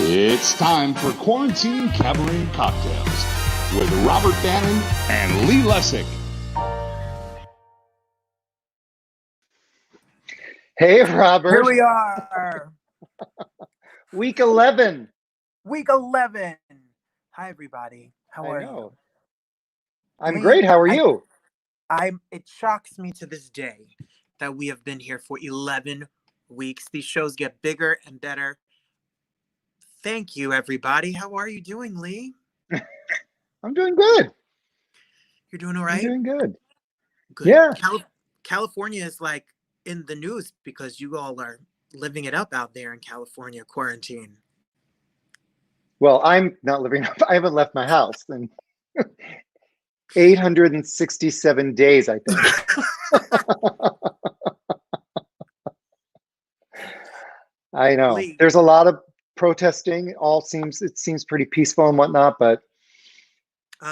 It's time for Quarantine Cabaret Cocktails with Robert Bannon and Lee Lessack. Hey, Robert. Here we are. Week 11. Week 11. Hi, everybody. How are you? I'm great. How are you? It shocks me to this day that we have been here for 11 weeks. These shows get bigger and better. Thank you, everybody. How are you doing, Lee? I'm doing good. You're doing all right? I'm doing good. Good. Yeah. California is like in the news because you all are living it up out there in California quarantine. Well, I'm not living up. I haven't left my house in 867 days, I think. I know. Lee. There's a lot of protesting. It seems pretty peaceful and whatnot, but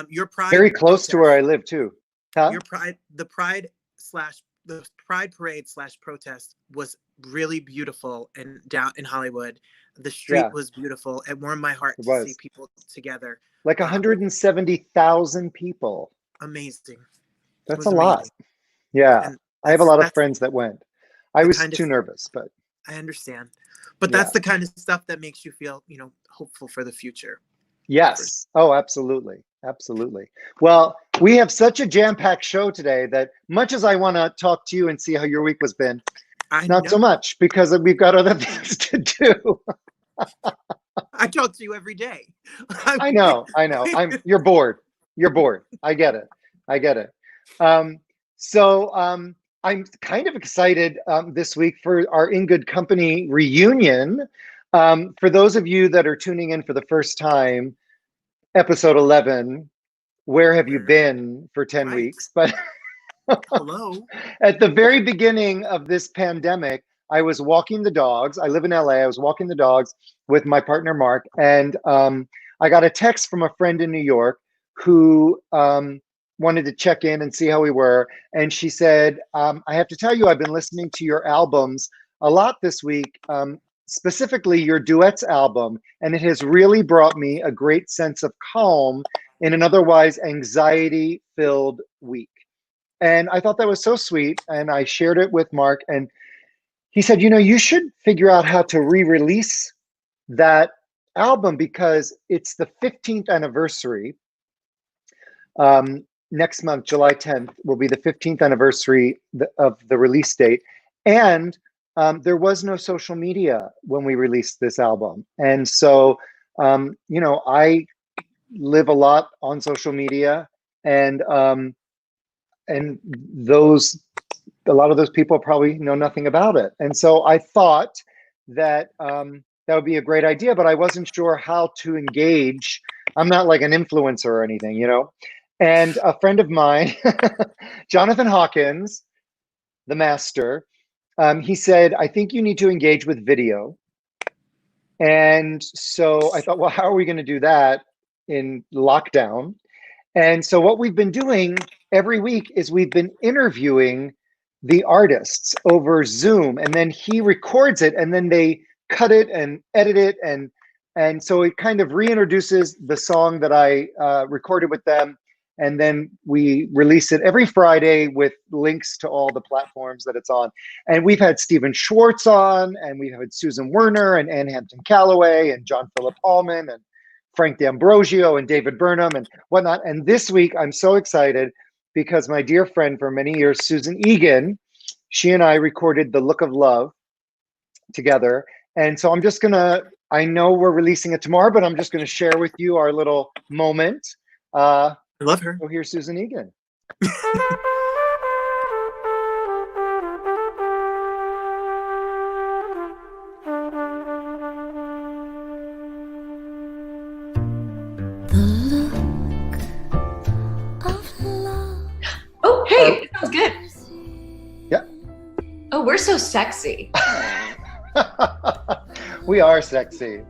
your pride very close protest, to where I live too. Huh? The pride parade / protest was really beautiful and down in Hollywood. The street was beautiful. It warmed my heart to see people together. Like 170,000 people. Amazing. That's a lot. Yeah. I have a lot of friends that went. I was too nervous, but I understand. But that's the kind of stuff that makes you feel, hopeful for the future. Yes. Oh, absolutely. Absolutely. Well, we have such a jam-packed show today that much as I want to talk to you and see how your week has been, not so much because we've got other things to do. I talk to you every day. I know. You're bored. I get it. I'm kind of excited this week for our In Good Company reunion. For those of you that are tuning in for the first time, episode 11, where have you been for 10 weeks? But hello. At the very beginning of this pandemic, I was walking the dogs. I live in LA. I was walking the dogs with my partner, Mark. And I got a text from a friend in New York who wanted to check in and see how we were. And she said, I have to tell you, I've been listening to your albums a lot this week, specifically your duets album. And it has really brought me a great sense of calm in an otherwise anxiety-filled week. And I thought that was so sweet. And I shared it with Mark. And he said, you should figure out how to re-release that album because it's the 15th anniversary. Next month, July 10th, will be the 15th anniversary of the release date. And there was no social media when we released this album. And so, I live a lot on social media and a lot of those people probably know nothing about it. And so I thought that that would be a great idea, but I wasn't sure how to engage. I'm not like an influencer or anything, And a friend of mine, Jonathan Hawkins, the master, he said, I think you need to engage with video. And so I thought, well, how are we going to do that in lockdown? And so what we've been doing every week is we've been interviewing the artists over Zoom, and then he records it, and then they cut it and edit it. And so it kind of reintroduces the song that I recorded with them. And then we release it every Friday with links to all the platforms that it's on. And we've had Stephen Schwartz on, and we've had Susan Werner and Ann Hampton Callaway and John Philip Allman and Frank D'Ambrosio and David Burnham and whatnot. And this week, I'm so excited because my dear friend for many years, Susan Egan, she and I recorded The Look of Love together. And so I know we're releasing it tomorrow, but I'm just going to share with you our little moment. I love her. So here's Susan Egan. Oh, hey, that was good. Yeah. Oh, we're so sexy. We are sexy.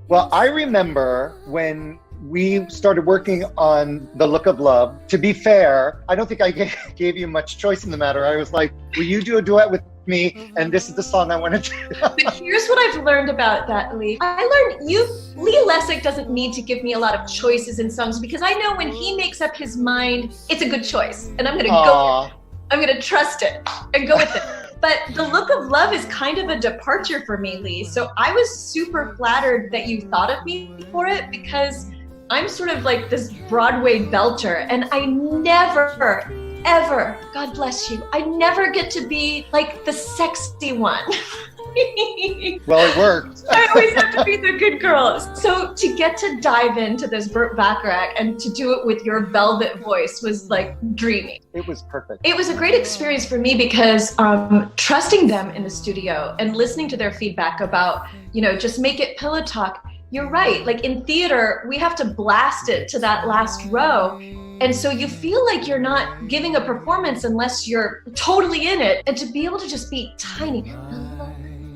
Well, I remember when we started working on The Look of Love. To be fair, I don't think I gave you much choice in the matter. I was like, will you do a duet with me? And this is the song I want to do. But here's what I've learned about that, Lee. I learned Lee Lessack doesn't need to give me a lot of choices in songs because I know when he makes up his mind, it's a good choice. And I'm gonna trust it and go with it. But The Look of Love is kind of a departure for me, Lee. So I was super flattered that you thought of me for it because I'm sort of like this Broadway belter and I never, ever, God bless you, I never get to be like the sexy one. Well, it worked. I always have to be the good girl. So to get to dive into this Burt Bacharach and to do it with your velvet voice was like dreamy. It was perfect. It was a great experience for me because trusting them in the studio and listening to their feedback about, just make it pillow talk. You're right. Like in theater, we have to blast it to that last row. And so you feel like you're not giving a performance unless you're totally in it. And to be able to just be tiny.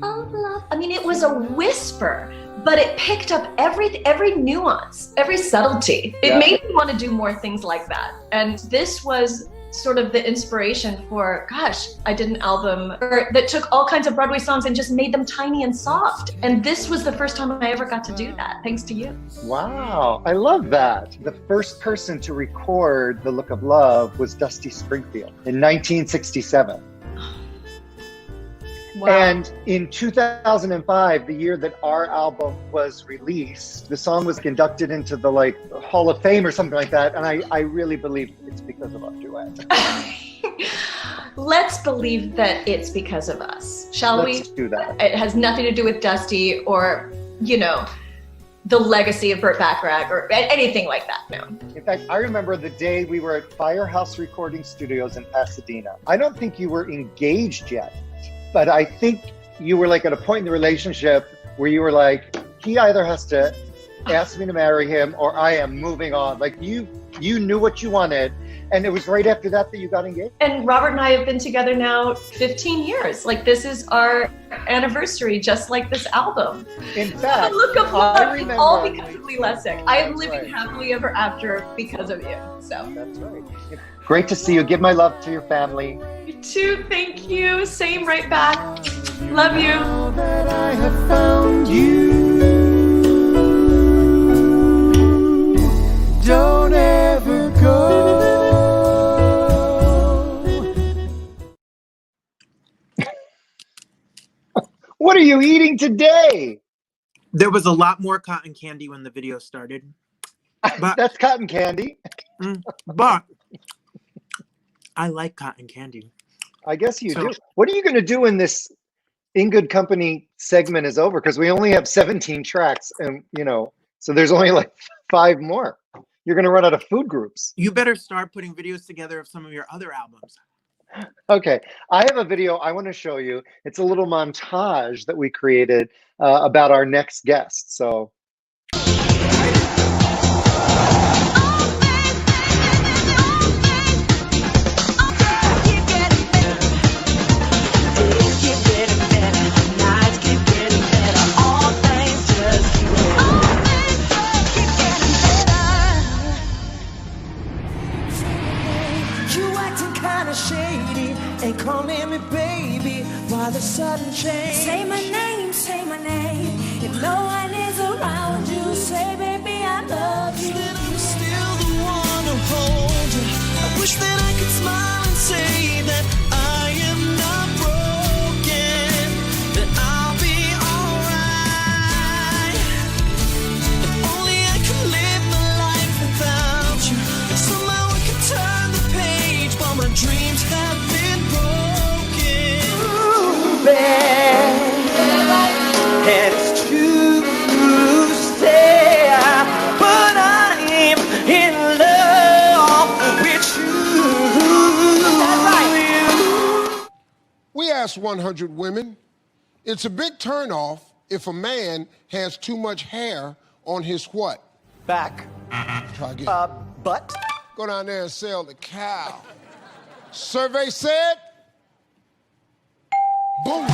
Oh, love. I mean, it was a whisper, but it picked up every nuance, every subtlety. It made me want to do more things like that. And this was sort of the inspiration for, I did an album that took all kinds of Broadway songs and just made them tiny and soft. And this was the first time I ever got to do that, thanks to you. Wow, I love that. The first person to record The Look of Love was Dusty Springfield in 1967. Wow. And in 2005, the year that our album was released, the song was inducted into the Hall of Fame or something like that. And I really believe it's because of our duet. Let's believe that it's because of us, shall we? Let's do that. It has nothing to do with Dusty or, the legacy of Burt Bacharach or anything like that, no. In fact, I remember the day we were at Firehouse Recording Studios in Pasadena. I don't think you were engaged yet. But I think you were at a point in the relationship where you were like, he either has to ask me to marry him or I am moving on. You knew what you wanted. And it was right after that you got engaged. And Robert and I have been together now 15 years. This is our anniversary, just like this album. In fact, The Look of Love is all because of Lee Lessack. I am living happily ever after because of you. So that's right. Great to see you. Give my love to your family. You too. Thank you. Same right back. Love you. Now that I have found you, don't ever go. What are you eating today? There was a lot more cotton candy when the video started. But that's cotton candy. But I like cotton candy. I guess you do. What are you going to do when this In Good Company segment is over? Because we only have 17 tracks and, so there's only 5 more. You're going to run out of food groups. You better start putting videos together of some of your other albums. Okay. I have a video I want to show you. It's a little montage that we created about our next guest. So. Ain't calling me baby, why the sudden change? Say my name, if no one is around you, say baby I love you. That I'm still the one to hold you. I wish that I could smile and say that I am not broken, that I'll be alright. If only I could live my life without you. Somehow I could turn the page, but my dreams have been broken. And it's true to say, but I'm in love with you. That's right. We asked 100 women. It's a big turnoff if a man has too much hair on his what? Back. Try again. Butt. Go down there and sell the cow. Survey said, boom.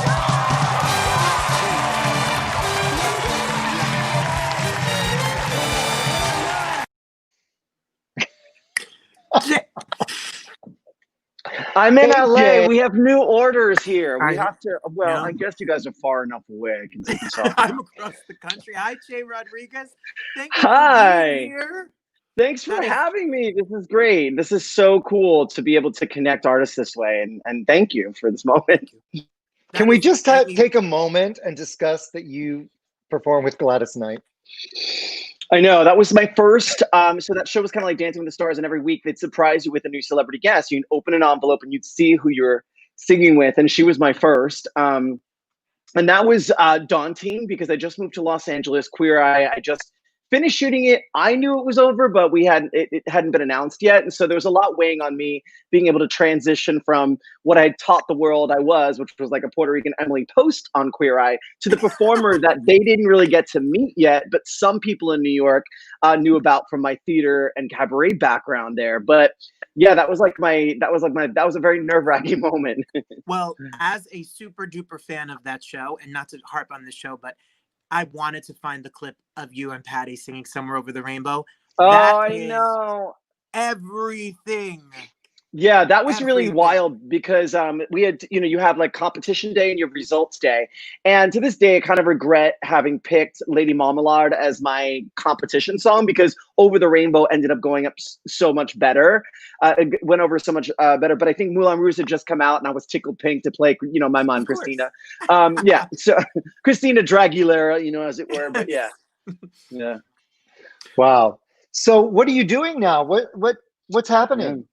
I'm in Hey, LA. Jay. We have new orders here. We I have to. Well, know. I guess you guys are far enough away. I can take this off. I'm across the country. Hi, Jay Rodriguez. Thank you for Hi. being here. Thanks for That is- having me. This is great. This is so cool to be able to connect artists this way. And thank you for this moment. Can we just take a moment and discuss that you perform with Gladys Knight? I know that was my first. So that show was kind of like Dancing with the Stars, and every week they'd surprise you with a new celebrity guest. You'd open an envelope and you'd see who you're singing with, and she was my first. And that was daunting because I just moved to Los Angeles. Queer Eye. I just finished shooting it. I knew it was over, but it hadn't been announced yet, and so there was a lot weighing on me being able to transition from what I taught the world I was, which was like a Puerto Rican Emily Post on Queer Eye, to the performer that they didn't really get to meet yet, but some people in New York knew about from my theater and cabaret background there. But yeah, that was a very nerve-wracking moment. Well, as a super duper fan of that show, and not to harp on the show, but I wanted to find the clip of you and Patty singing "Somewhere Over the Rainbow." Oh, That I is know. everything. Yeah, that was really Everything. wild because we had, you have like competition day and you have results day. And to this day, I kind of regret having picked Lady Marmalade as my competition song because Over the Rainbow ended up going up so much better. It went over so much better. But I think Moulin Rouge had just come out and I was tickled pink to play, my mom, Of course. Christina. Yeah, so Christina Dragulera, as it were. But yeah. Yeah. Wow. So what are you doing now? What's happening?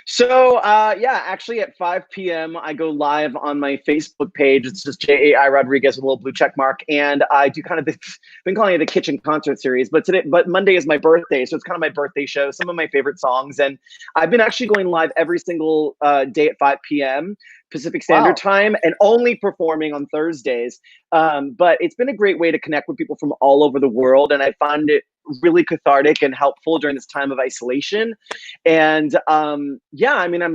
So, actually at 5 p.m. I go live on my Facebook page. It's just J.A.I. Rodriguez with a little blue check mark. And I do kind of been calling it the kitchen concert series, but Monday is my birthday. So it's kind of my birthday show, some of my favorite songs. And I've been actually going live every single day at 5 p.m. Pacific Standard Time and only performing on Thursdays. But it's been a great way to connect with people from all over the world. And I find it really cathartic and helpful during this time of isolation. And I'm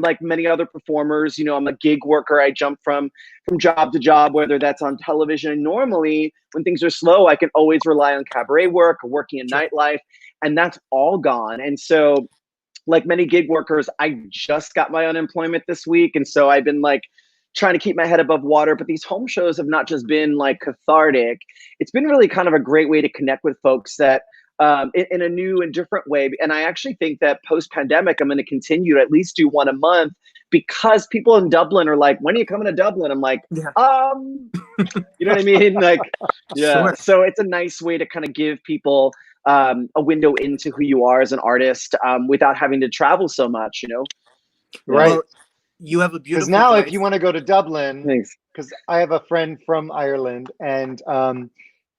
like many other performers, I'm a gig worker. I jump from job to job, whether that's on television. And normally when things are slow, I can always rely on cabaret work or working in nightlife, and that's all gone. And so like many gig workers, I just got my unemployment this week. And so I've been like trying to keep my head above water. But these home shows have not just been like cathartic. It's been really kind of a great way to connect with folks that in a new and different way. And I actually think that post-pandemic, I'm going to continue to at least do one a month because people in Dublin are like, when are you coming to Dublin? I'm like, you know what I mean? Like, yeah. Sure. So it's a nice way to kind of give people a window into who you are as an artist without having to travel so much, Right. Well, you have a beautiful Because now voice. if you want to go to Dublin, Thanks. because I have a friend from Ireland and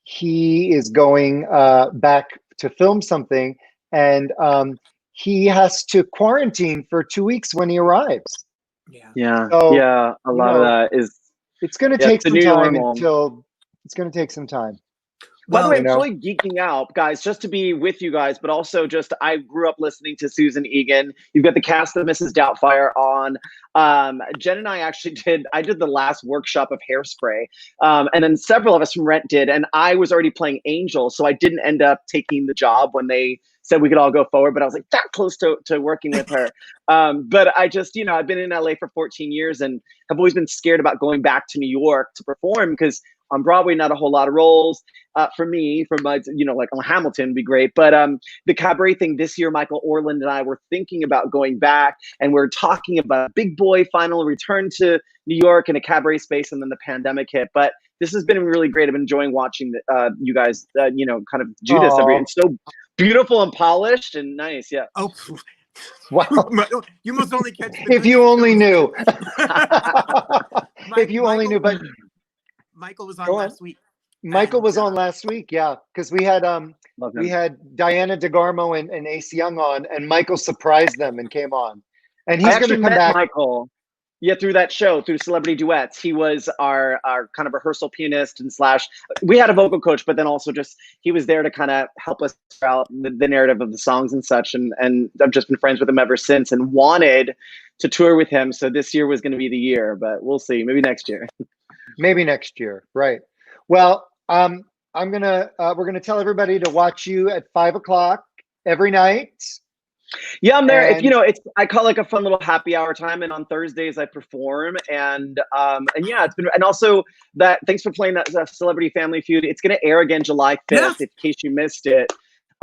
he is going back to film something, and he has to quarantine for 2 weeks when he arrives. Yeah. So, A lot of that is. It's going to Yeah, take it's the some new time normal. it's going to take some time. By the way, I'm you know? totally geeking out, guys, just to be with you guys, but also just I grew up listening to Susan Egan. You've got the cast of Mrs. Doubtfire on. Jen and I actually I did the last workshop of Hairspray. And then several of us from Rent did. And I was already playing Angel, so I didn't end up taking the job when they said we could all go forward, but I was like that close to working with her. But I just, I've been in LA for 14 years and have always been scared about going back to New York to perform because on Broadway, not a whole lot of roles for me, for my, like on Hamilton would be great. But the cabaret thing this year, Michael Orland and I were thinking about going back, and we're talking about a big boy final return to New York in a cabaret space, and then the pandemic hit. But this has been really great. I've been enjoying watching you guys, kind of do this every. It's so beautiful and polished and nice. Yeah. Oh, wow! You must only catch. If you only knew. If you Michael, only knew, but. Michael was on last week. Michael was on last week, yeah, because we had Diana DeGarmo and Ace Young on, and Michael surprised them and came on, and he's going to come back. Michael, through that show, through Celebrity Duets, he was our kind of rehearsal pianist and / we had a vocal coach, but then also just he was there to kind of help us out the narrative of the songs and such, and I've just been friends with him ever since and wanted to tour with him. So this year was going to be the year, but we'll see, maybe next year. Maybe next year, right? Well, we're gonna tell everybody to watch you at 5 o'clock every night. Yeah, I'm there. If And I call it like a fun little happy hour time, and on Thursdays I perform, and yeah, it's been, and also that. Thanks for playing that Celebrity Family Feud. It's gonna air again July 5th, Yes. in case you missed it.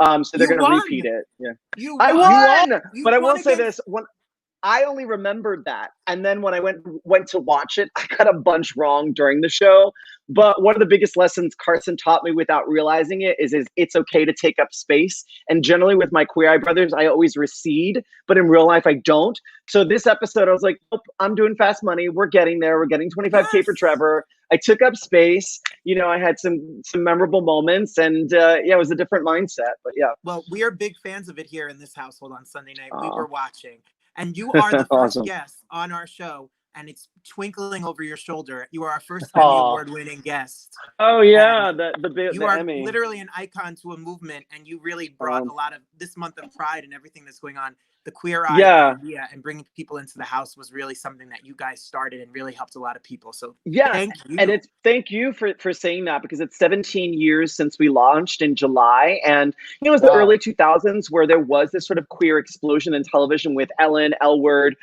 So they're You gonna won. repeat it. Yeah, You I won. won. You But I won will say against- this: when I only remembered that, and then when I went to watch it, I got a bunch wrong during the show. But one of the biggest lessons Carson taught me without realizing it is it's okay to take up space. And generally with my Queer Eye brothers, I always recede, but in real life I don't. So this episode, I was like, nope, I'm doing Fast Money. We're getting there. We're getting 25K for Yes. Trevor. I took up space. I had some memorable moments, and yeah, it was a different mindset. But yeah, Well, we are big fans of it here in this household on Sunday night. We Aw. were watching, and you are the first Awesome. guest on our show, and it's twinkling over your shoulder. You are our first Emmy Aw. Award-winning guest. Oh yeah, And the You are Emmy. literally an icon to a movement, and you really brought a lot of this month of Pride and everything that's going on. The Queer Eye Yeah. idea and bringing people into the house was really something that you guys started and really helped a lot of people. So Yeah, thank you. and thank you for saying that, because it's 17 years since we launched in July, and it was the Wow. early 2000s where there was this sort of queer explosion in television with Ellen, L Word,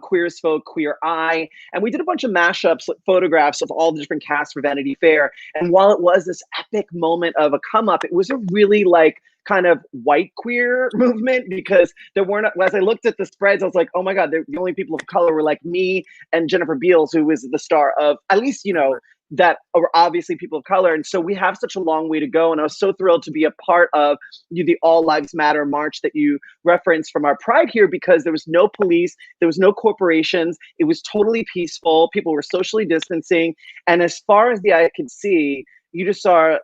Queer as Folk, Queer Eye, and we did a bunch of mashups, photographs of all the different casts for Vanity Fair. And while it was this epic moment of a come up, it was a really like kind of white queer movement, because there weren't, as I looked at the spreads, I was like, oh my God, the only people of color were like me and Jennifer Beals, who was the star of, at least, that are obviously people of color. And so we have such a long way to go. And I was so thrilled to be a part of the All Lives Matter march that you referenced from our Pride here, because there was no police, there was no corporations. It was totally peaceful. People were socially distancing. And as far as the eye could see, you just saw,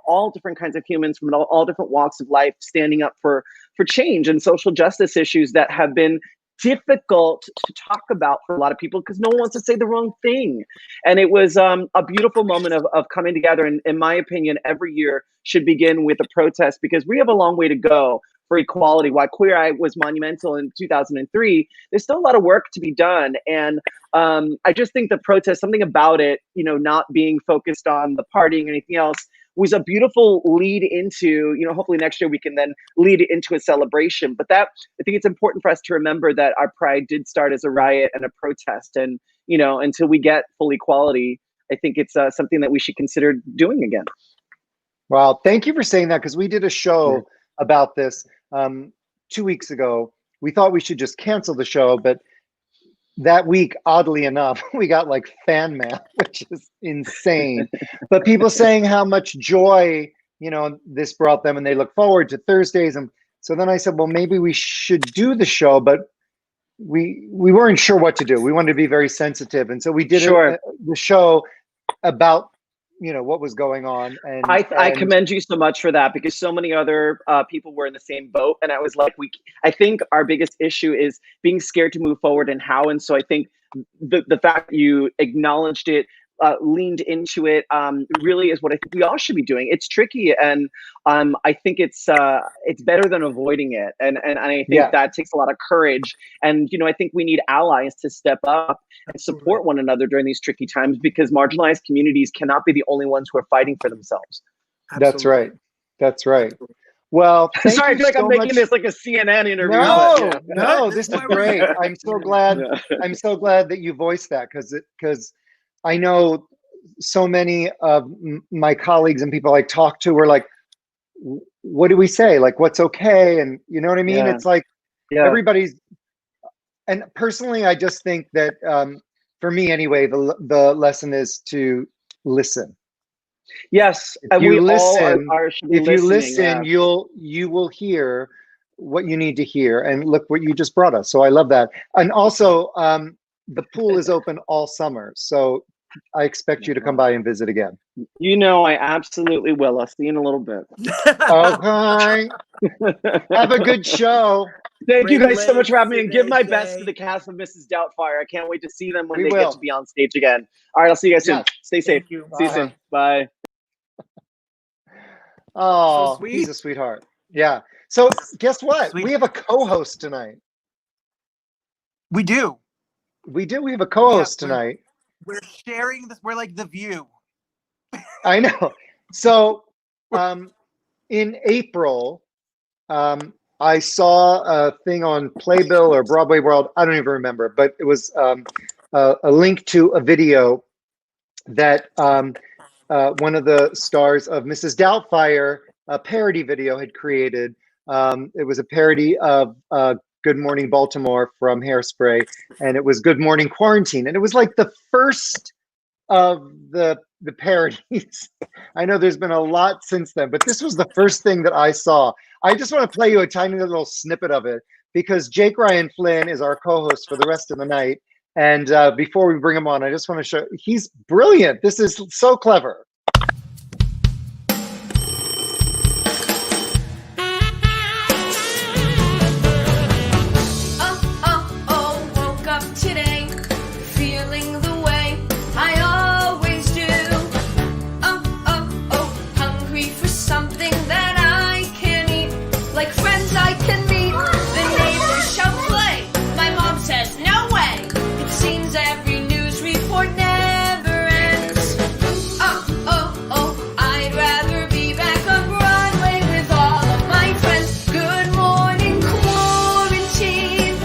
all different kinds of humans from all different walks of life standing up for change and social justice issues that have been difficult to talk about for a lot of people, because no one wants to say the wrong thing. And it was a beautiful moment of coming together. And in my opinion, every year should begin with a protest, because we have a long way to go for equality. While Queer Eye was monumental in 2003, there's still a lot of work to be done. And I just think the protest, something about it, not being focused on the partying or anything else, was a beautiful lead into, hopefully next year we can then lead it into a celebration. But I think it's important for us to remember that our Pride did start as a riot and a protest. And, until we get full equality, I think it's something that we should consider doing again. Wow, thank you for saying that, because we did a show about this 2 weeks ago. We thought we should just cancel the show, but that week, oddly enough, we got like fan mail, which is insane. But people saying how much joy, this brought them, and they look forward to Thursdays. And so then I said, well, maybe we should do the show, but we weren't sure what to do. We wanted to be very sensitive, and so we did the show about what was going on. And I commend you so much for that, because so many other people were in the same boat. And I was like, I think our biggest issue is being scared to move forward, and how. And so I think the fact that you acknowledged it, leaned into it, really is what I think we all should be doing. It's tricky, and I think it's better than avoiding it. And I think that takes a lot of courage. And I think we need allies to step up and support one another during these tricky times, because marginalized communities cannot be the only ones who are fighting for themselves. That's right. That's right. Well, sorry, I feel like I'm making this like a CNN interview. No, this is great. I'm so glad. I'm so glad that you voiced that, because I know so many of my colleagues and people I talk to were like, what do we say? Like, what's okay? And you know what I mean? It's like everybody's, and personally, I just think that for me anyway, the lesson is to listen. Yes. If you listen, you will hear what you need to hear. And look what you just brought us. So I love that. And also, the pool is open all summer. So I expect you to come by and visit again. I absolutely will. I'll see you in a little bit. Okay. Have a good show. Thank you guys so much for having me, and give my best to the cast of Mrs. Doubtfire. I can't wait to see them when they get to be on stage again. All right, I'll see you guys soon. Stay safe. See you soon. Bye. Oh, So he's a sweetheart. Yeah. So guess what? Sweet. We have a co-host tonight. We do. We have a co-host tonight. We're sharing this. We're like The View. I know. So in April, I saw a thing on Playbill or Broadway World. I don't even remember, but it was a link to a video that one of the stars of Mrs. Doubtfire, a parody video, had created. It was a parody of Good Morning Baltimore from Hairspray, and it was Good Morning Quarantine. And it was like the first of the parodies. I know there's been a lot since then, but this was the first thing that I saw. I just want to play you a tiny little snippet of it because Jake Ryan Flynn is our co-host for the rest of the night. And before we bring him on, I just want to show, he's brilliant. This is so clever. Woke up today, feeling the way I always do. Hungry for something that I can eat, like friends I can meet. The neighbors shall play. My mom says no way. It seems every news report never ends. I'd rather be back on Broadway with all of my friends. Good morning, quarantine.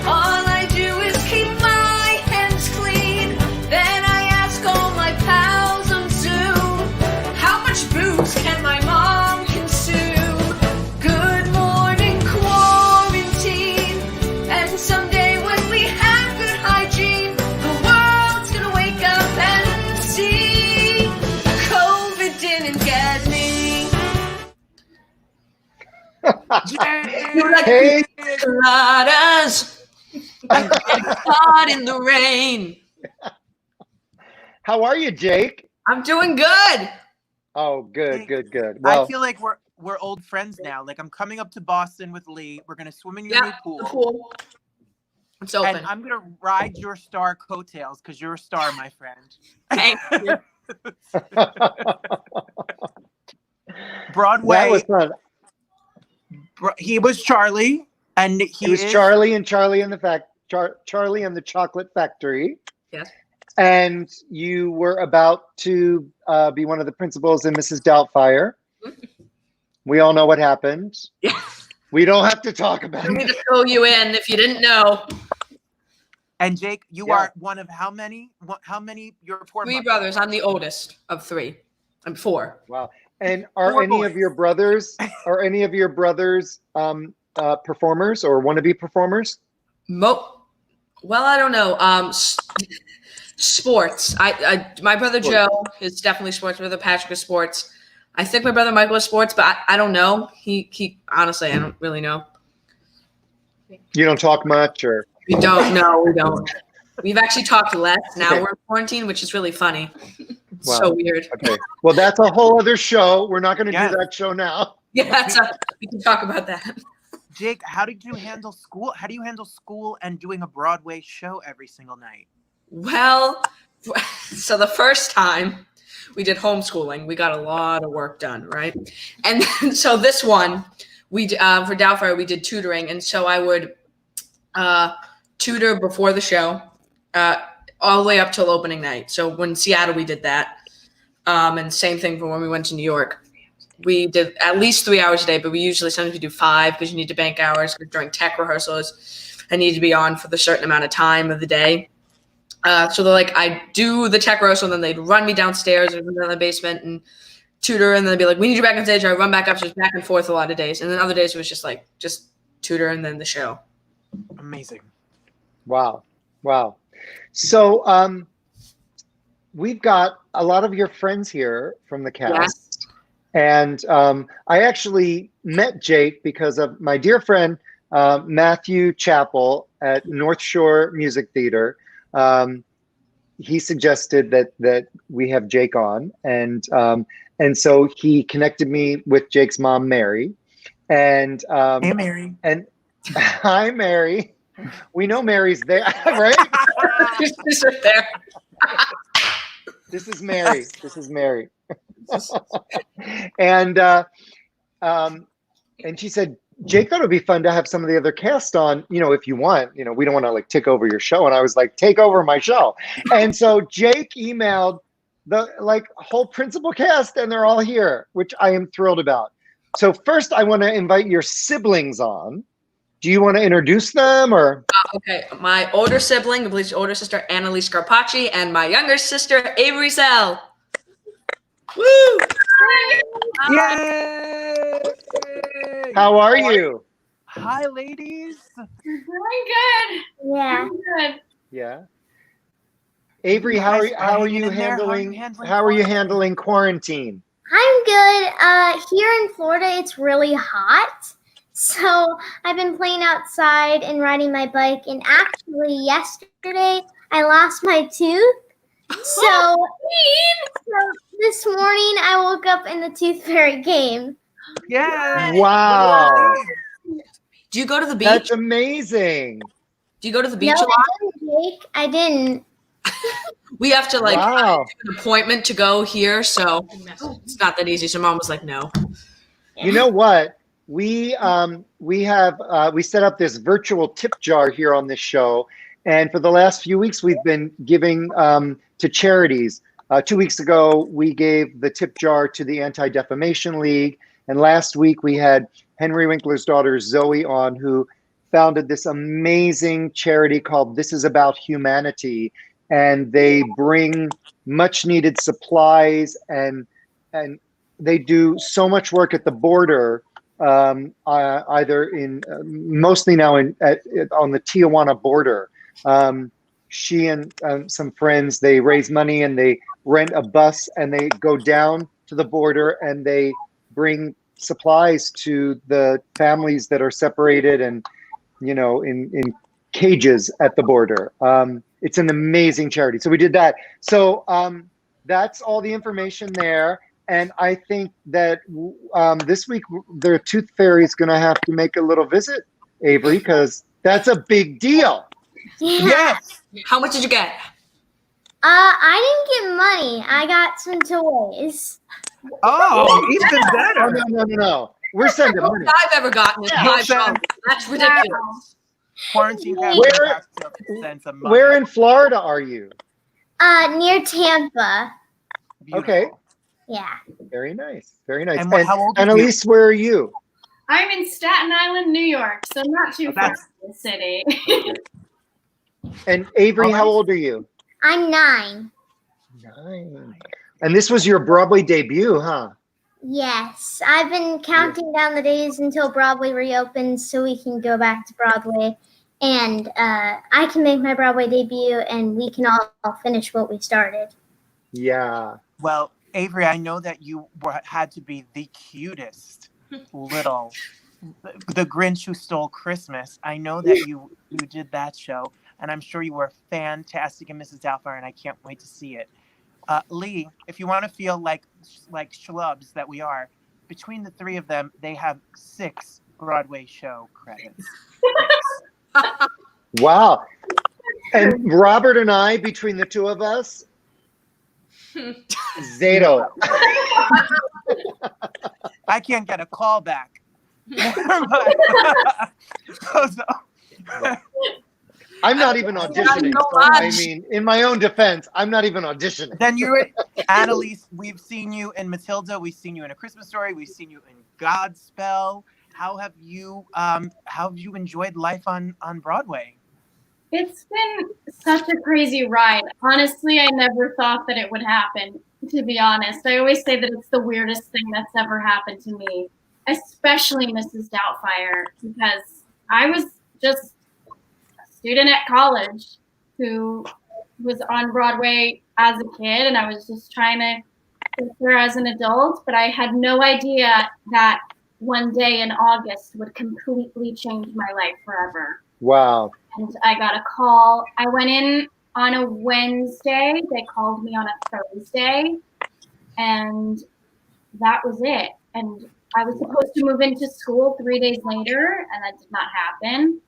All I do is keep my hands clean. Then I ask all my pals on Zoom, how much booze can my mom consume? Good morning, quarantine. And someday when we have good hygiene, the world's gonna wake up and see COVID didn't get me. You're like Hey, coladas. I'm getting caught in the rain. how are you, Jake? I'm doing good. Oh, good. I Well, feel like we're old friends now. Like I'm coming up to Boston with Lee. We're gonna swim in your new Yeah, pool. the pool. It's open. And I'm gonna ride your star coattails because you're a star, my friend. Thank you. Broadway. that was fun. He was Charlie, and It was is, Charlie and Charlie and Charlie and the Chocolate Factory. Yes. And you were about to be one of the principals in Mrs. Doubtfire. We all know what happened. Yeah. We don't have to talk about Let me it. just fill you in if you didn't know. And Jake, you Yeah. are one of how many? How many? You're four. Three brothers. I'm the oldest of three. I'm four. Wow. And are Four any of boys. your brothers performers or wannabe performers? Well, I don't know. Sports. My brother Sports. Joe is definitely sports. My brother Patrick is sports. I think my brother Michael is sports, but I don't know. He honestly, I don't really know. You don't talk much, or We don't. No, we don't. We've actually talked less now. Okay. We're in quarantine, which is really funny. It's Wow. so weird. okay. Well, that's a whole other show. We're not going to Yeah. do that show now. Yeah, we can talk about that. Jake, how did you handle school? How do you handle school and doing a Broadway show every single night? Well, so the first time we did homeschooling, we got a lot of work done, right? And then, so this one, we for Doubtfire, we did tutoring, and so I would tutor before the show, all the way up till opening night. So when Seattle, we did that, and same thing for when we went to New York. We did at least 3 hours a day, but sometimes we do 5 because you need to bank hours. During tech rehearsals, I need to be on for the certain amount of time of the day. So they're like, I do the tech rehearsal, and then they'd run me downstairs or in the basement and tutor, and then they'd be like, we need you back on stage. Or I run back up, so it's back and forth a lot of days. And then other days it was just tutor and then the show. Amazing. Wow. So we've got a lot of your friends here from the cast. Yes. And I actually met Jake because of my dear friend, Matthew Chappell at North Shore Music Theater. He suggested that we have Jake on, and so he connected me with Jake's mom, Mary. And Hey, Mary. and hi, Mary. We know Mary's there, right? She's right there. This is Mary. And she said, Jake, thought it would be fun to have some of the other cast on, if you want. We don't want to like take over your show. And I was like, take over my show. And so Jake emailed the whole principal cast, and they're all here, which I am thrilled about. So first, I want to invite your siblings on. Do you want to introduce them, or? Okay, my older sibling, Bleach's older sister, Analise Scarpaci, and my younger sister, Avery Sell. Woo! Yay! How are you? Hi, ladies. Doing good. Yeah. Doing good. Yeah. Avery, how are you hanging in there? how are you handling quarantine? I'm good. Here in Florida, it's really hot. So I've been playing outside and riding my bike. And actually, yesterday, I lost my tooth. So this morning, I woke up and the tooth fairy came. Yeah. Wow. Do you go to the beach? That's amazing. Do you go to the beach No, a lot? I didn't, Jake. I didn't. We have to Wow. do an appointment to go here, so it's not that easy. So Mom was like, no. You know what? We set up this virtual tip jar here on this show, and for the last few weeks we've been giving to charities. 2 weeks ago we gave the tip jar to the Anti-Defamation League, and last week we had Henry Winkler's daughter Zoe on, who founded this amazing charity called This Is About Humanity, and they bring much needed supplies and they do so much work at the border. Either in mostly now on the Tijuana border. She and some friends, they raise money and they rent a bus and they go down to the border and they bring supplies to the families that are separated and, you know, in cages at the border. It's an amazing charity. So we did that. So that's all the information there. And I think that this week, the Tooth Fairy is going to have to make a little visit, Avery, because that's a big deal. Yes. How much did you get? I didn't get money. I got some toys. Oh, even Oh, better. no. We're sending money. I've ever gotten is $5. That's ridiculous. Quarantine Where- has to send some money. Where in Florida are you? Near Tampa. Beautiful. Okay. Yeah. Very nice. Very nice. And And how old are you? Annalise, where are you? I'm in Staten Island, New York, so not too far That's- from the city. And Avery, All right. how old are you? I'm 9. 9. And this was your Broadway debut, huh? Yes. I've been counting down the days until Broadway reopens so we can go back to Broadway. And I can make my Broadway debut and we can all finish what we started. Yeah. Well, Avery, I know that you had to be the cutest little, the Grinch who stole Christmas. I know that you did that show, and I'm sure you were fantastic in Mrs. Doubtfire, and I can't wait to see it. Lee, if you want to feel like schlubs that we are, between the three of them, they have 6 Broadway show credits. Wow. And Robert and I, between the two of us, 0. I can't get a call back. I'm not even auditioning. so So, I much. mean, in my own defense, I'm not even auditioning. Then you're Annalise. We've seen you in Matilda. We've seen you in A Christmas Story. We've seen you in Godspell. How have you enjoyed life on Broadway? It's been such a crazy ride. Honestly, I never thought that it would happen, to be honest. I always say that it's the weirdest thing that's ever happened to me, especially Mrs. Doubtfire, because I was just a student at college who was on Broadway as a kid, and I was just trying to get there as an adult, but I had no idea that one day in August would completely change my life forever. Wow. And I got a call. I went in on a Wednesday. They called me on a Thursday. And that was it. And I was supposed to move into school 3 days later, and that did not happen.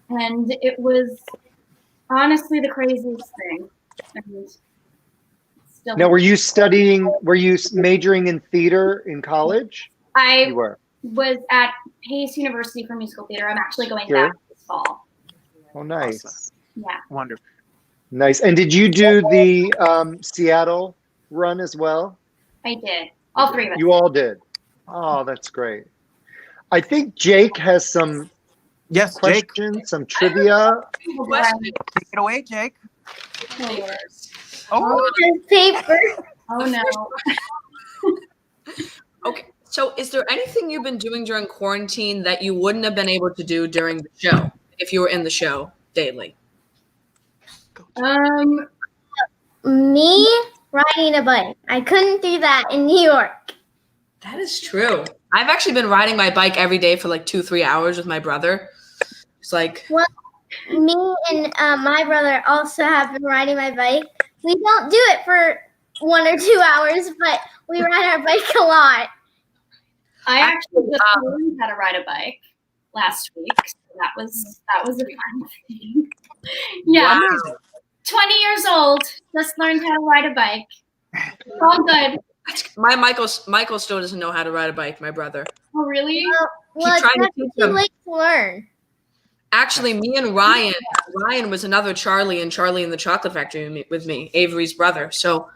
And it was honestly the craziest thing. And still, Now, were you majoring in theater in college? I You were. was at Pace University for musical theater. I'm actually going Sure. back this fall. Oh, nice. Yeah. Wonderful. Nice. And did you do the Seattle run as well? I did. All 3 of us. You all did. Oh, that's great. I think Jake has some Yes, Jake. questions, some trivia. Take it away, Jake. Oh, there's paper. Oh no. Okay, so is there anything you've been doing during quarantine that you wouldn't have been able to do during the show if you were in the show daily? Me riding a bike. I couldn't do that in New York. That is true. I've actually been riding my bike every day for like 2-3 hours with my brother. It's like, Well, me and my brother also have been riding my bike. We don't do it for 1 or 2 hours, but we ride our bike a lot. I actually just learned how to ride a bike last week. So that was a fun thing. Yeah. wow. 20 years old, just learned how to ride a bike. It's all good. My Michael still doesn't know how to ride a bike, my brother. Oh, really? Well, it's trying to not teach too them. late to learn. Actually, me and Ryan was another Charlie in Charlie and the Chocolate Factory with me, Avery's brother. So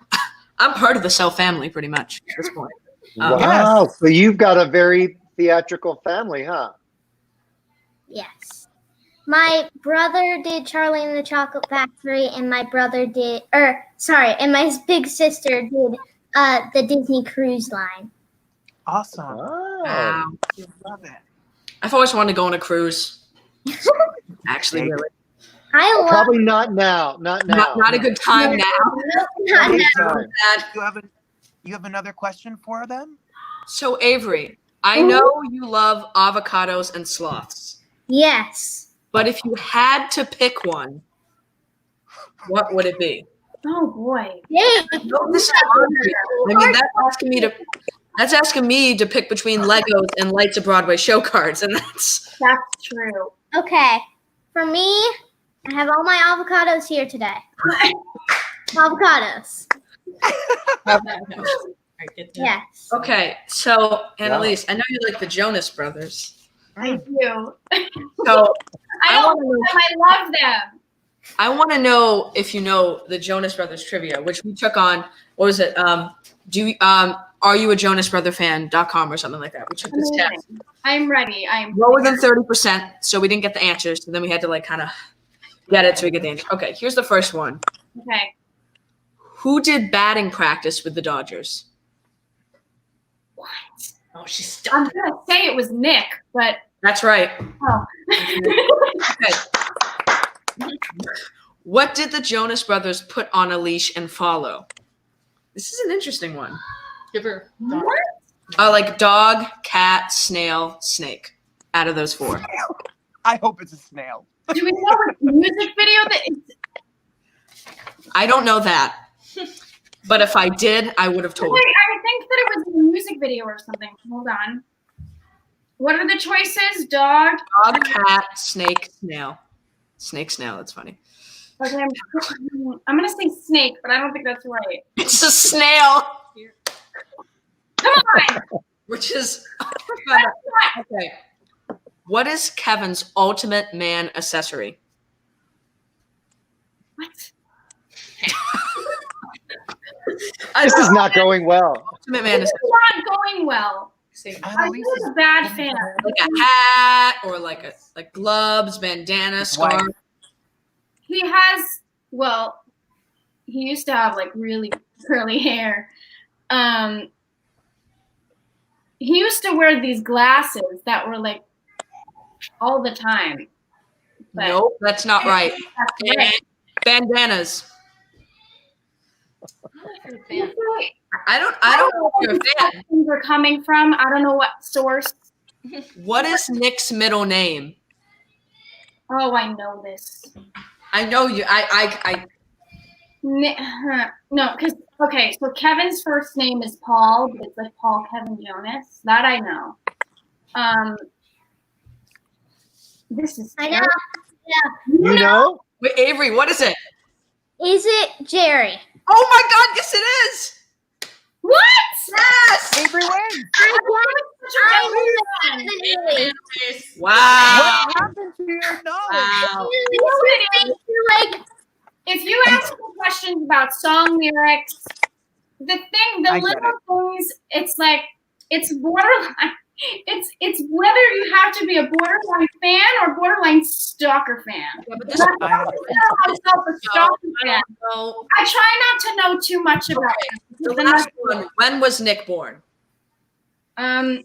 I'm part of the Sell family pretty much at this point. Wow. So you've got a very theatrical family, huh? Yes. My brother did Charlie and the Chocolate Factory, and my brother did, and my big sister did the Disney Cruise Line. Awesome. Oh. Wow. Love it. I've always wanted to go on a cruise. Actually, really. I love Probably not now. Not now. Not a good time now. Not Good now. time. You have another question for them? So, Avery, I know you love avocados and sloths, Yes. but if you had to pick one, what would it be? Oh boy. Yay. No, this is hard. I mean, that's asking me to pick between Legos and Lights of Broadway show cards, and that's true. Okay. For me, I have all my avocados here today. Avocados. Yes. okay. So, Analise, I know you like the Jonas Brothers. I do. So, I love them. I love them. I want to know if you know the Jonas Brothers trivia, which we took on. What was it? Are you a Jonas Brother fan.com or something like that? We took this test. I'm ready. I'm Lower than 30%, so we didn't get the answers. So then we had to like kind of get it so we get the answer. Okay, here's the first one. Okay. Who did batting practice with the Dodgers? What? Oh, she's I'm stuck. gonna say it was Nick, but That's right. oh. Okay. What did the Jonas Brothers put on a leash and follow? This is an interesting one. Give her What? like dog, cat, snail, snake. Out of those four. I hope it's a snail. Do we know what music video that is? I don't know that. But if I did, I would have told Wait, you. I think that it was a music video or something. Hold on. What are the choices? Dog. Dog, cat, snake, snail. Snake, snail. That's funny. Okay, I'm gonna say snake, but I don't think that's right. It's a snail. Come on. Which is okay. What is Kevin's ultimate man accessory? What? This is not going well. Ultimate man This accessory. is not going well. I'm a bad fan. Like a hat or like gloves, bandana, scarf. He has, well, he used to have like really curly hair. He used to wear these glasses that were like all the time. But Nope, that's not right. that's right. Bandanas. I don't I know don't know if you're where a fan. things are coming from. I don't know what source. What is Nick's middle name? Oh, I know this. I know you. No, because okay, so Kevin's first name is Paul, but it's like Paul Kevin Jonas. That I know. This is I know. You know? Wait, Avery, what is it? Is it Jerry? Oh my God! Yes, it is. what? Yes. Avery wins. I knew that. Wow. What happened to your nose? Wow. Like, If you ask me questions about song lyrics, the I get little things, it's like it's borderline. It's whether you have to be a borderline fan or borderline stalker fan. Yeah, but this I consider myself a stalker fan. so, I try not to know too much about okay. it. The last one. When was Nick born? Well,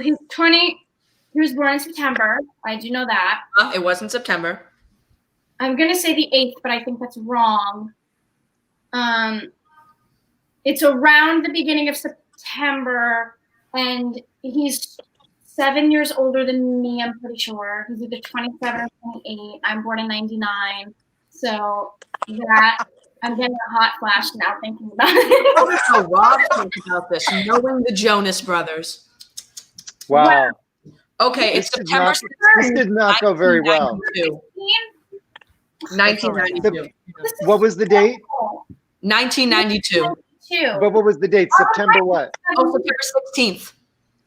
he's 20. He was born in September. I do know that. It wasn't September. I'm gonna say the 8th, but I think that's wrong. It's around the beginning of September, and he's 7 years older than me. I'm pretty sure he's either 27 or 28. I'm born in '99, so that I'm getting a hot flash now thinking about it. How Rob thinks about this, knowing the Jonas Brothers. Wow. Okay, it's September This did not go very well. 1992. What was the date? 1992. But what was the date? September what? Oh, September 16th.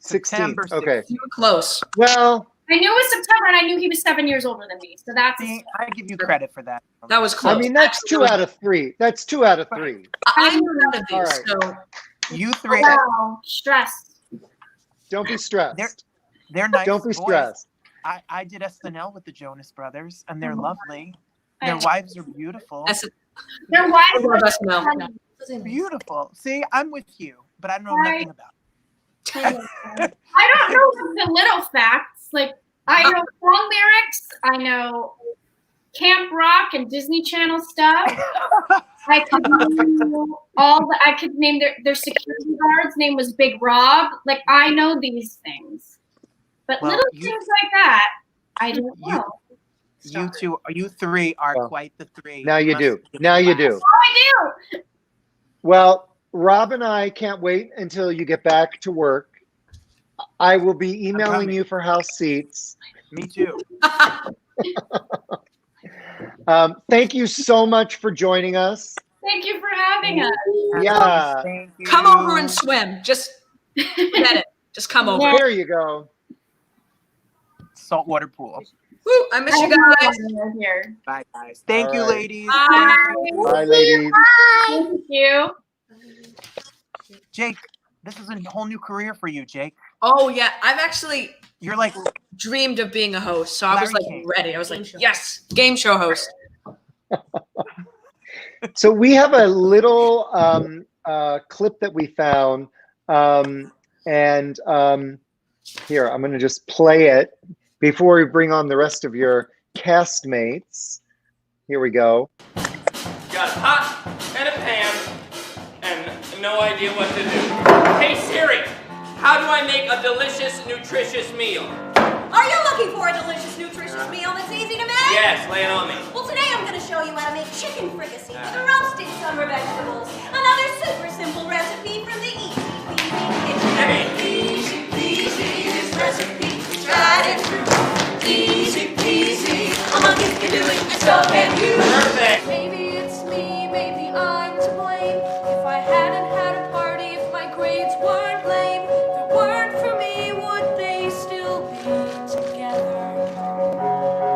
16th. Okay. You were close. Well, I knew it was September, and I knew he was 7 years older than me. So that's. I give you credit for that. That was close. I mean, that's 2 out of 3. That's 2 out of 3. I knew none of these. All right. So You three. Wow, stress. Don't be stressed. They're nice. Don't be boys. stressed. I did SNL with the Jonas Brothers, and they're lovely. Their wives are beautiful. Their wives I love SNL. Beautiful. See, I'm with you, but I know nothing about it. I don't know the little facts. Like I know song lyrics. I know Camp Rock and Disney Channel stuff. I could name I could name their security guard's name was Big Rob. Like I know these things, but Well, little things like that, I don't know. You three are quite the three. Now you do. Now you do. Oh, I do. Well, Rob and I can't wait until you get back to work. I will be emailing you for house seats. Me too. Thank you so much for joining us. Thank you for having us. Yeah. Thank you. come over and swim. Just get it. Just come over. There you go. Saltwater pool. Woo, I miss you guys. Here. Bye, guys. Thank All you, right. ladies. Bye. Bye, ladies. Thank you. Jake, this is a whole new career for you, Jake. Oh yeah, I've actually You're like dreamed of being a host, so I was Larry like King. ready. I was like, yes, game show host. So we have a little clip that we found. Here, I'm going to just play it before we bring on the rest of your castmates. Here we go. Got a pot and a pan and no idea what to do. Hey Siri, how do I make a delicious, nutritious meal? Are you looking for a delicious, nutritious meal that's easy to make? Yes, lay it on me. Well, today I'm going to show you how to make chicken fricassee with roasted summer vegetables. Another super simple recipe from the Easy Peasy Kitchen. Easy peasy, this recipe is tried and true. Easy peasy, a monkey can do it, and so can you. Perfect. Maybe it's me, maybe I'm to blame. If I hadn't had a party, if my grades weren't lame, if it weren't for me, would they still be together?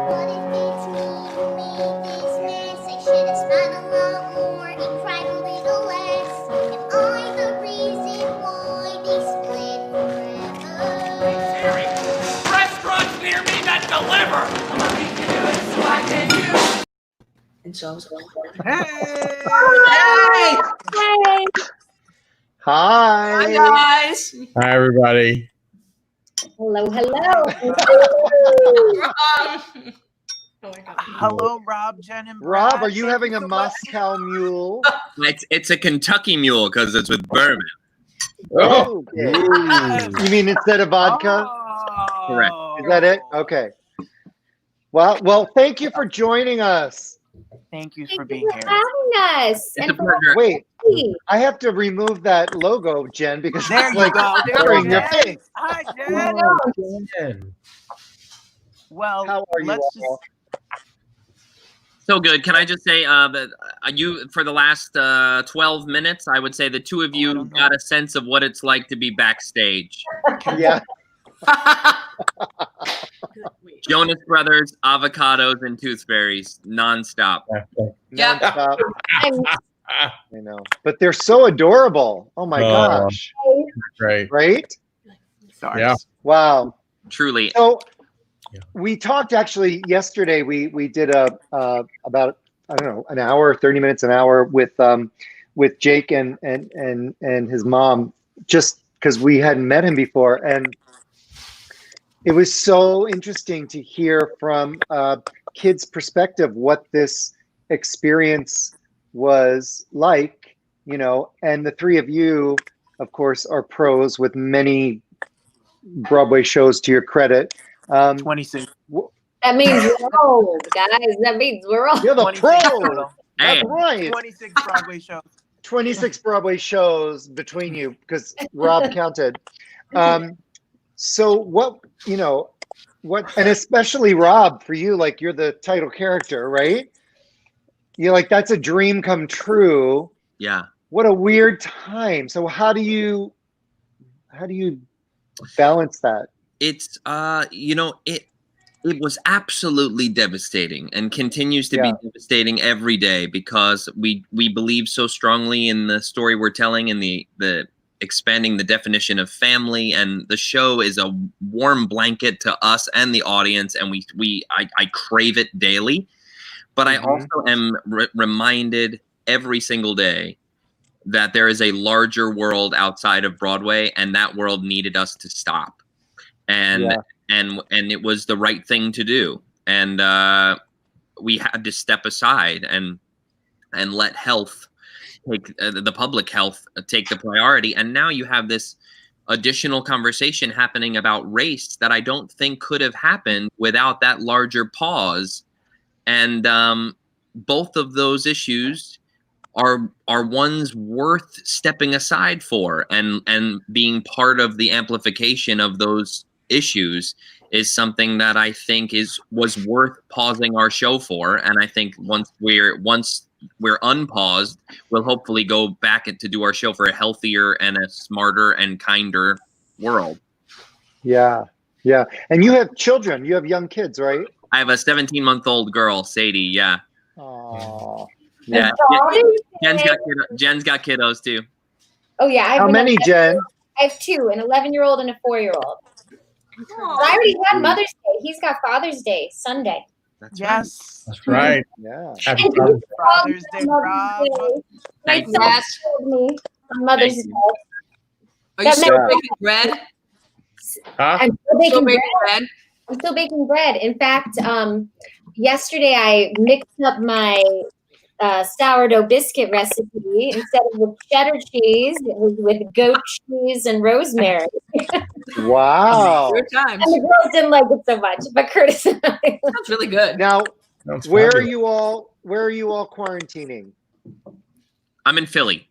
What if it's me who made this mess? I should have smiled a lot more and cried a little less. Am I the reason why they split forever? Siri, restaurants near me that deliver. A monkey can do it, so I can you. And so I was like, Hey! hey, Hi. hi guys. Hi, everybody. Hello, hello. Oh my god. Hello, Rob, Jen, and Rob, Brad. are you Thank having a so much. Moscow mule? It's a Kentucky Mule because it's with bourbon. Oh, you mean instead of vodka? Correct. Is that it? Okay. Well, thank you for joining us. Thank you for being here. having us. It's a pleasure. Wait, I have to remove that logo, Jen, because There it's you like go. There covering you your go. face. Hi, Jen. Well, How are you let's all? So good. Can I just say that you, for the last 12 minutes, I would say the two of you got a sense of what it's like to be backstage. Yeah. Jonas Brothers, avocados, and tooth fairies, nonstop. Yeah. Nonstop. I know. But they're so adorable. Oh my gosh. Great. Right? stars. Yeah. Wow. Truly. So we talked actually yesterday. We did about, I don't know, an hour, 30 minutes, an hour with Jake and his mom, just because we hadn't met him before, and it was so interesting to hear from kids' perspective what this experience was like, you know. And the three of you, of course, are pros with many Broadway shows to your credit. 26. That means we're old, guys. That means we're old. You're the 26 pro. total. That's right. 26 Broadway shows. 26 Broadway shows between you, because Rob counted. So what, you know, and especially Rob, for you, like, you're the title character, right? You're like, that's a dream come true. Yeah. What a weird time. So how do you balance that? It's you know, it was absolutely devastating and continues to be devastating every day, because we believe so strongly in the story we're telling and the expanding the definition of family, and the show is a warm blanket to us and the audience, and I crave it daily. But I also am reminded every single day that there is a larger world outside of Broadway, and that world needed us to stop. And it was the right thing to do. And we had to step aside and let health take the public health take the priority. And now you have this additional conversation happening about race that I don't think could have happened without that larger pause. And both of those issues are ones worth stepping aside for, and being part of the amplification of those issues is something that I think was worth pausing our show for. And I think once we're unpaused, we'll hopefully go back to do our show for a healthier and a smarter and kinder world. Yeah. And you have children. You have young kids, right? I have a 17-month-old girl, Sadie. Yeah. Aww. Yeah. Jen's got kiddos too. Oh yeah. How many, Jen? I have two, an 11-year-old and a 4-year-old. I already had Mother's Day. He's got Father's Day Sunday. Yes. That's right. Yeah. Happy Father's Day, Rob. My son told me on Mother's Day. Are you still baking bread? Huh? I'm still baking bread. I'm still baking bread. In fact, yesterday I mixed up my sourdough biscuit recipe. Instead of with cheddar cheese, it was with goat cheese and rosemary. Wow. Good times. And the girls didn't like it so much, but Curtis and I. Sounds really good. Now, Sounds where are fabulous. you all quarantining? I'm in Philly.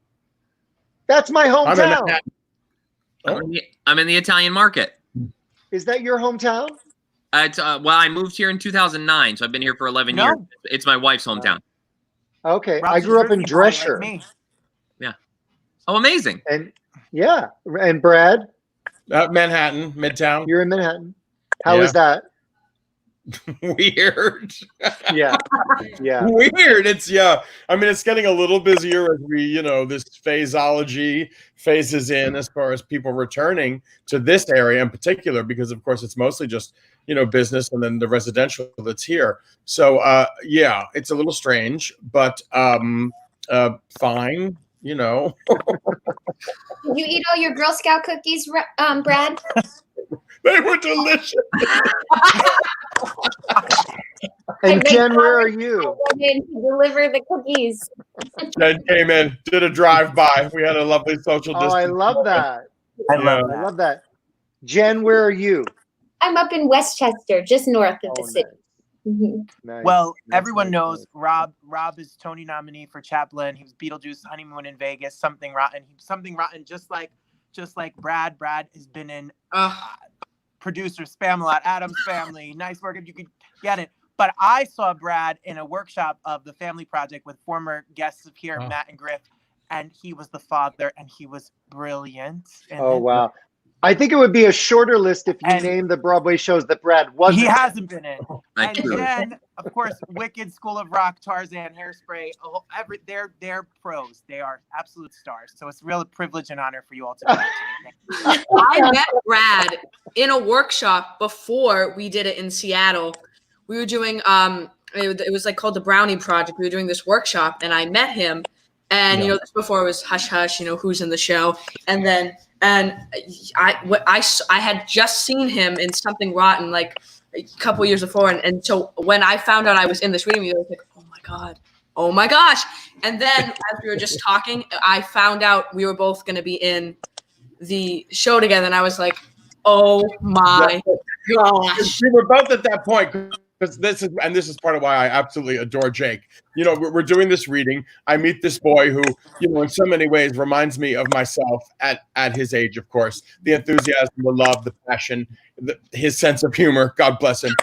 That's my I'm in hometown. Manhattan. I'm in the Italian market. Is that your hometown? It's well, I moved here in 2009, so I've been here for 11 years. It's my wife's hometown. Okay. Rob's I grew up in Jersey boy like Drescher. me. Oh, amazing. And yeah. And Brad, Manhattan, Midtown. you're in Manhattan. How Yeah. is that? Weird. Yeah. Weird. It's I mean, it's getting a little busier as we, this phaseology phases in as far as people returning to this area in particular, because of course it's mostly just, business and then the residential that's here. So it's a little strange, but fine, Did you eat all your Girl Scout cookies, Brad? They were delicious. And Jen, where are you? To deliver the cookies. Jen came in, did a drive-by. We had a lovely social distance. Oh, I love that. I love that. Jen, where are you? I'm up in Westchester, just north of the city. Nice. Well, everyone knows Rob is Tony nominee for Chaplin. He was Beetlejuice, Honeymoon in Vegas, Something Rotten. Just like Brad. Brad has been in producer Spamalot, Adam's Family, Nice Work if you could get it. But I saw Brad in a workshop of the Family Project with former guests of here, Matt and Griff, and he was the father, and he was brilliant. Oh, wow. I think it would be a shorter list if you And- name the Broadway shows that Brad wasn't. He hasn't been in. And true. then, of course, Wicked, School of Rock, Tarzan, Hairspray. They're pros. They are absolute stars. So it's a real privilege and honor for you all to be here. I met Brad in a workshop before we did it in Seattle. We were doing it was like called the Brownie Project. We were doing this workshop, and I met him. And you know, this before it was Hush Hush. You know, who's in the show, and I had just seen him in Something Rotten like a couple years before, and so when I found out I was in this reading, I was like, oh my gosh! And then as we were just talking, I found out we were both going to be in the show together, and I was like, oh my gosh! We were both at that point. Because this is part of why I absolutely adore Jake. You know, we're doing this reading. I meet this boy who, you know, in so many ways reminds me of myself at his age, of course. The enthusiasm, the love, the passion, his sense of humor. God bless him.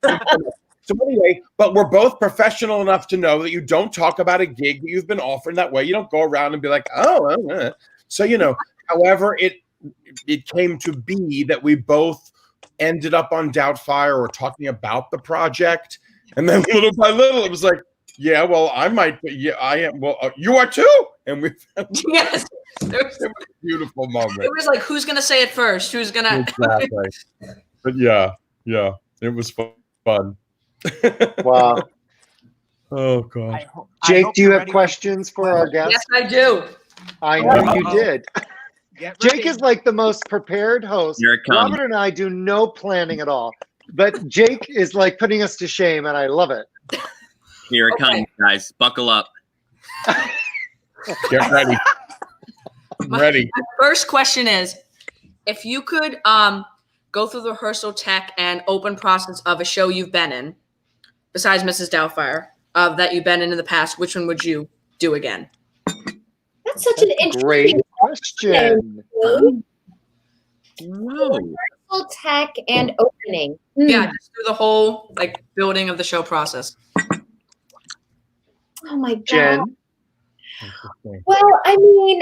So anyway, but we're both professional enough to know that you don't talk about a gig that you've been offered that way. You don't go around and be like, oh. So, you know, however it came to be that we both ended up on Doubtfire or talking about the project, and then little by little it was like, yeah, well, I might be, yeah, I am, well, you are too, and we yes, it was a beautiful moment. It was like, who's gonna say it first? Who's gonna? Exactly. But yeah, it was fun. Wow. Oh God. Jake, do you have questions for our guest? Yes, I do. I know you did. Jake is like the most prepared host. Here it comes. Robert and I do no planning at all, but Jake is like putting us to shame, and I love it. Here it comes, guys. Buckle up. Get ready. Ready. My first question is, if you could go through the rehearsal tech and open process of a show you've been in, besides Mrs. Doubtfire, that you've been in the past, which one would you do again? That's such an interesting Great question. Whoa. Rehearsal tech and opening. Yeah, just through the whole like building of the show process. Oh my god. Jen? Well, I mean,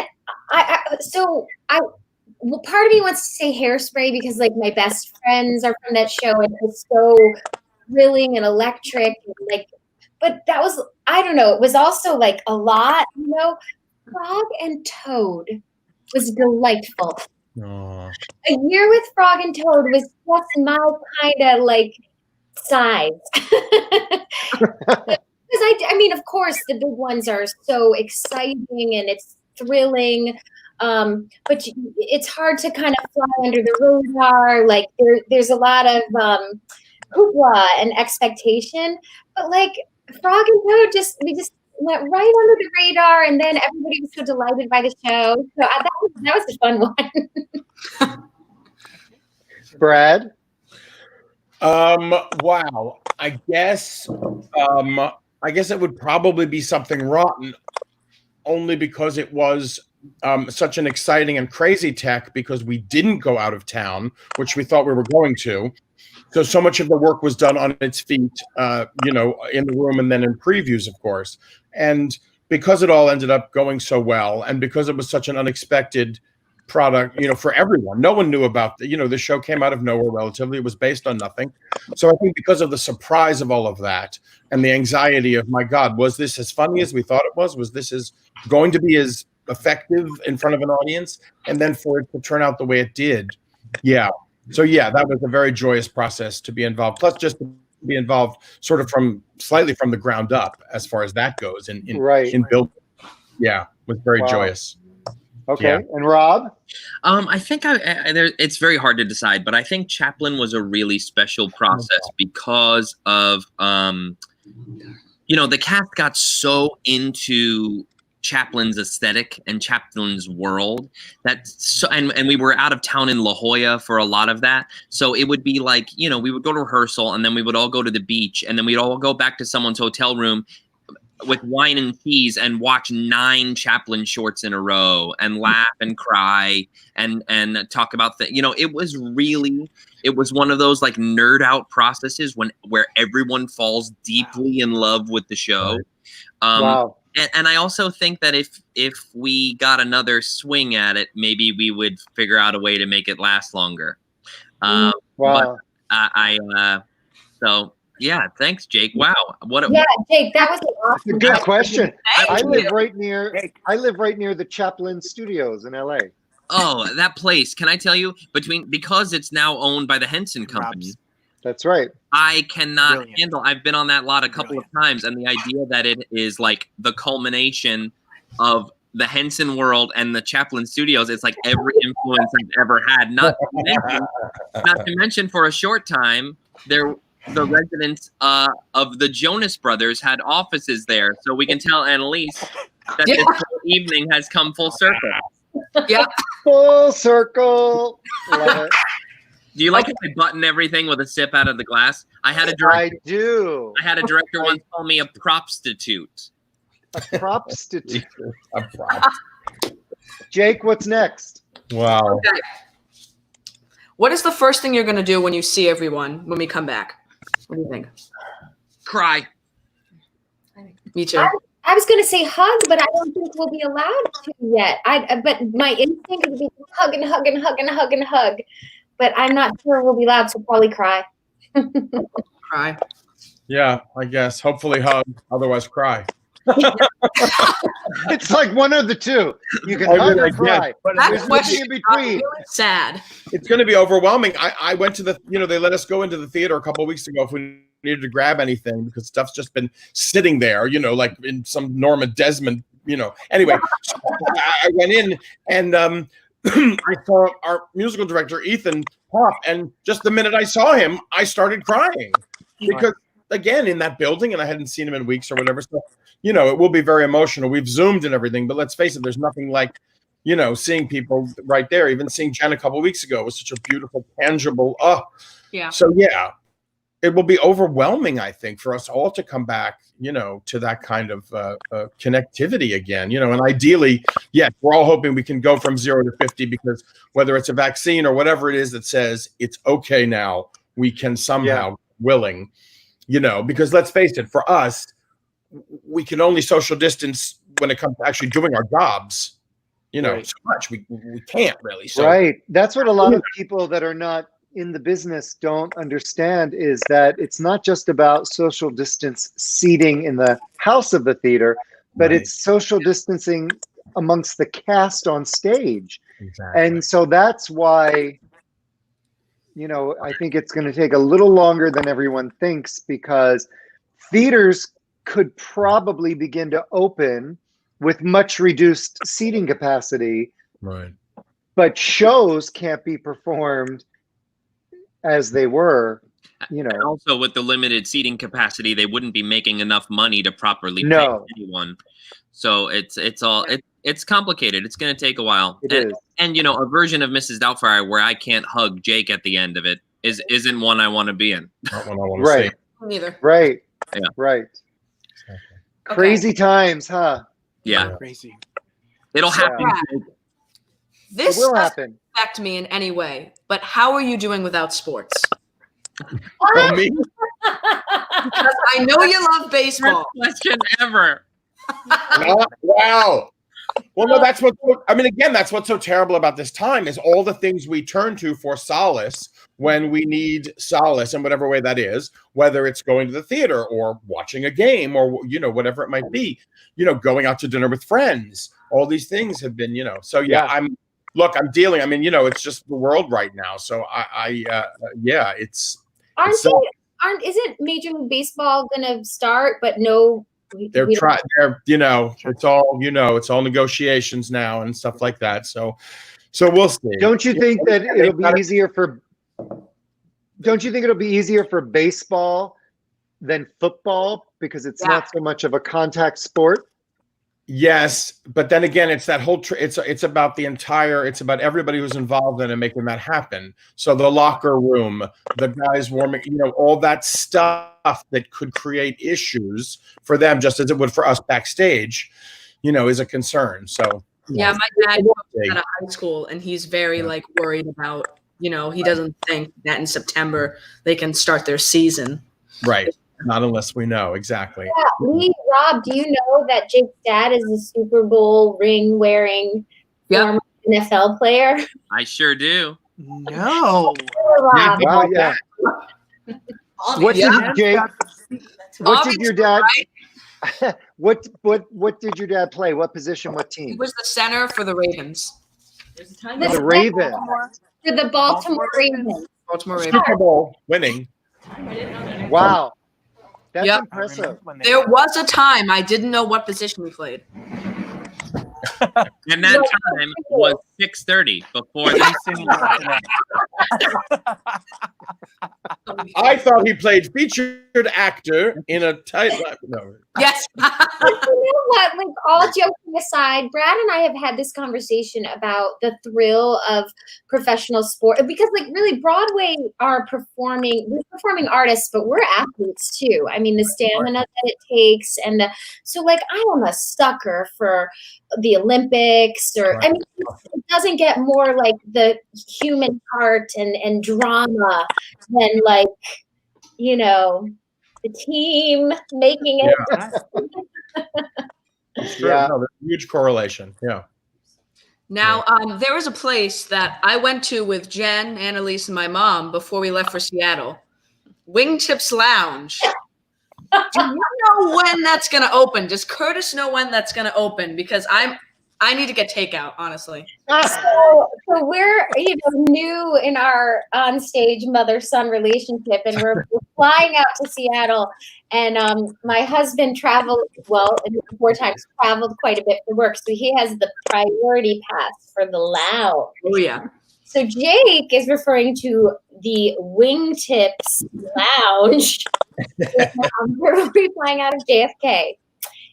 well, part of me wants to say Hairspray because like my best friends are from that show and it's so thrilling and electric and like, but that was, I don't know, it was also like a lot, you know. Frog and Toad was delightful. Aww. A year with Frog and Toad was just my kind of like size. Because I mean, of course, the big ones are so exciting and it's thrilling, but it's hard to kind of fly under the radar. Like there's a lot of hoopla and expectation, but like Frog and Toad, we just went right under the radar, and then everybody was so delighted by the show. So that was a fun one. Brad? Wow. I guess it would probably be Something Rotten, only because it was such an exciting and crazy tech because we didn't go out of town, which we thought we were going to. So much of the work was done on its feet, you know, in the room and then in previews, of course. And because it all ended up going so well, and because it was such an unexpected product, you know, for everyone, no one knew about the, you know, the show came out of nowhere relatively. It was based on nothing. So I think because of the surprise of all of that and the anxiety of, my God, was this as funny as we thought it was? Was this going to be as effective in front of an audience? And then for it to turn out the way it did. Yeah. So yeah, that was a very joyous process to be involved. Plus, just to be involved, sort of slightly from the ground up, as far as that goes, in building. Yeah, was very joyous. Okay, yeah. And Rob? I think it's very hard to decide, but I think Chaplin was a really special process because of you know, the cast got so into Chaplin's aesthetic and Chaplin's world and we were out of town in La Jolla for a lot of that. So it would be like, you know, we would go to rehearsal and then we would all go to the beach and then we'd all go back to someone's hotel room with wine and cheese and watch 9 Chaplin shorts in a row and laugh and cry and talk about the, you know, it was one of those like nerd out processes where everyone falls deeply in love with the show. Wow. And I also think that if we got another swing at it, maybe we would figure out a way to make it last longer. Wow. But so yeah, thanks, Jake. Wow, Yeah, Jake, that was an That's a awesome good question. I you. live right near the Chaplin Studios in LA. Oh, that place! Can I tell you, because it's now owned by the Henson Company. That's right. I cannot handle. I've been on that lot a couple of times, and the idea that it is like the culmination of the Henson world and the Chaplin Studios. It's like every influence I've ever had. Not to mention, for a short time, the residents of the Jonas Brothers had offices there, so we can tell Analise that this whole evening has come full circle. Yeah, full circle. Love it. Do you like if I button everything with a sip out of the glass? I had a director. I do. I had a director once call me a propstitute. A propstitute. Jake, what's next? Wow. Okay. What is the first thing you're going to do when you see everyone when we come back? What do you think? Cry. Me too. I was going to say hug, but I don't think we'll be allowed to yet. But my instinct would be hug and hug and hug and hug and hug. But I'm not sure we'll be allowed, so probably cry. Cry. Yeah, I guess. Hopefully hug, otherwise cry. It's like one of the two. You can hug or cry. But there's nothing in between. Sad. It's going to be overwhelming. I went to the, they let us go into the theater a couple of weeks ago if we needed to grab anything because stuff's just been sitting there, like in some Norma Desmond, Anyway, so I went in and I saw our musical director, Ethan, pop, and just the minute I saw him, I started crying because, again, in that building, and I hadn't seen him in weeks or whatever, so, it will be very emotional. We've Zoomed and everything, but let's face it, there's nothing like, seeing people right there. Even seeing Jen a couple of weeks ago was such a beautiful, tangible, yeah. So, yeah, it will be overwhelming, I think, for us all to come back, to that kind of connectivity again, and ideally, yes, we're all hoping we can go from 0 to 50 because whether it's a vaccine or whatever it is that says it's okay now, we can somehow willing, because let's face it, for us, we can only social distance when it comes to actually doing our jobs, Right. so much we can't really. So. Right. That's what a lot of people that are not in the business don't understand is that it's not just about social distance seating in the house of the theater, but it's social distancing amongst the cast on stage. Exactly. And so that's why, I think it's going to take a little longer than everyone thinks because theaters could probably begin to open with much reduced seating capacity. Right. But shows can't be performed as they were, And also with the limited seating capacity, they wouldn't be making enough money to properly pay anyone. So it's complicated. It's going to take a while. It is. And a version of Mrs. Doubtfire where I can't hug Jake at the end of it isn't one I want to be in. Not one I want to see. Neither. Right. Yeah. Right. Okay. Crazy times, huh? Yeah. Crazy. It'll happen. This It will doesn't happen. affect me in any way, but how are you doing without sports? Oh, me? Because I know you love baseball. First question ever. Wow. Well, no, that's that's what's so terrible about this time is all the things we turn to for solace when we need solace in whatever way that is, whether it's going to the theater or watching a game or, whatever it might be, going out to dinner with friends. All these things have been, so I'm dealing. It's just the world right now. So Isn't Major League Baseball gonna start? But no, they're trying. It's all it's all negotiations now and stuff like that. So we'll see. Don't you think that it'll be easier for? Don't you think it'll be easier for baseball than football because it's not so much of a contact sport? Yes, but then again, it's that whole. It's about the entire. It's about everybody who's involved in it making that happen. So the locker room, the guys warming, all that stuff that could create issues for them, just as it would for us backstage, is a concern. So yeah, my dad works at a high school, and he's very worried about. He doesn't think that in September they can start their season. Right. Not unless we know exactly. Yeah, Lee, Rob, do you know that Jake's dad is a Super Bowl ring wearing former NFL player? I sure do. No. Rob. Wow, yeah. What did Jake? What did your dad? What did your dad play? What position? What He team? was the center for the Ravens. The Ravens. For the Baltimore Ravens. Baltimore Ravens. Super Bowl winning. Wow, that's Yep. impressive. There was a time I didn't know what position we played. And that time was 6:30 before I thought he played featured actor in a tight. No. Yes. But you know what? Like, all joking aside, Brad and I have had this conversation about the thrill of professional sport because, like, really, Broadway we're performing artists, but we're athletes too. I mean, the stamina that it takes, and so, like, I am a sucker for the Olympics, or I mean, it doesn't get more like the human heart and drama than, like, you know, the team making it. Yeah. No, there's a huge correlation. Yeah. Now, there was a place that I went to with Jen, Annalise, and my mom before we left for Seattle. Wingtips Lounge. Do you know when that's going to open? Does Curtis know when that's going to open? Because I need to get takeout, honestly. So we're new in our on-stage mother-son relationship, and we're flying out to Seattle. And my husband traveled, four times, traveled quite a bit for work, so he has the priority pass for the lounge. Oh yeah. So Jake is referring to the Wingtips Lounge. We're flying out of JFK.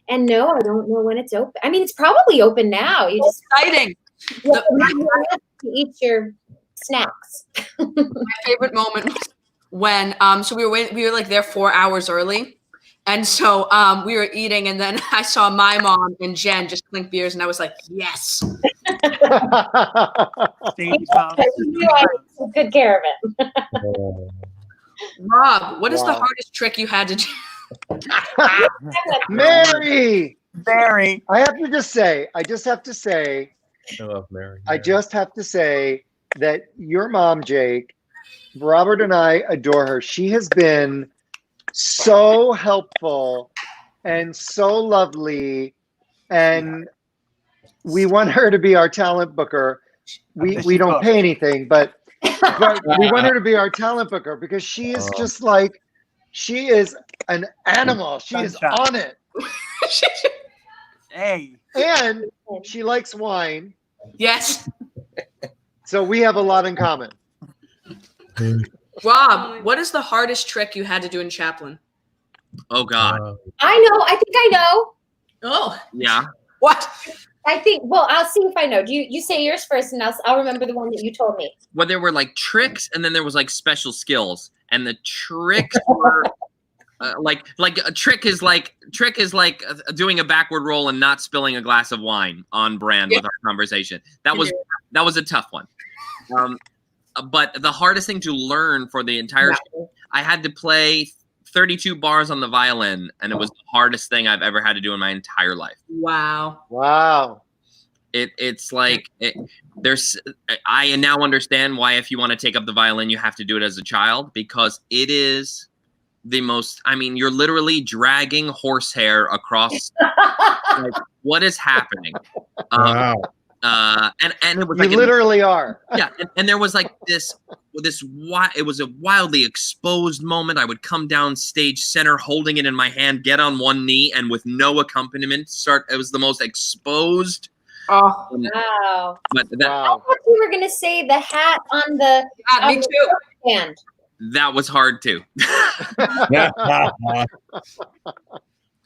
And no, I don't know when it's open. I mean, it's probably open now. You just exciting. You eat your snacks. My favorite moment was when so we were like there 4 hours early, and so we were eating, and then I saw my mom and Jen just clink beers, and I was like, yes. Good care of it. Rob, what is the hardest trick you had to do? Mary. I have to just say, I love Mary. I just have to say that your mom, Jake, Robert and I adore her. She has been so helpful and so lovely, and we want her to be our talent booker. We don't pay anything, but we want her to be our talent booker because she is just like, she is an animal. She is on it. Hey. And she likes wine. Yes. So we have a lot in common. Rob, what is the hardest trick you had to do in Chaplin? Oh God. I know. I think I know. Oh. Yeah. What? I think. Well, I'll see if I know. You say yours first, and I'll remember the one that you told me. Well, there were like tricks, and then there was like special skills, and the tricks were like a trick is like doing a backward roll and not spilling a glass of wine on brand with our conversation. That was a tough one. But the hardest thing to learn for the entire show, I had to play 32 bars on the violin, and it was the hardest thing I've ever had to do in my entire life. Wow. It's like I now understand why if you want to take up the violin, you have to do it as a child, because it is the most, I mean, you're literally dragging horsehair across. Like, what is happening? Wow. And it was You like literally are. Yeah, and there was like this it was a wildly exposed moment. I would come down stage center holding it in my hand, get on one knee, and with no accompaniment start. It was the most exposed. Oh wow! But I thought you were gonna say the hat on the. Me too. Hand. That was hard too. Oh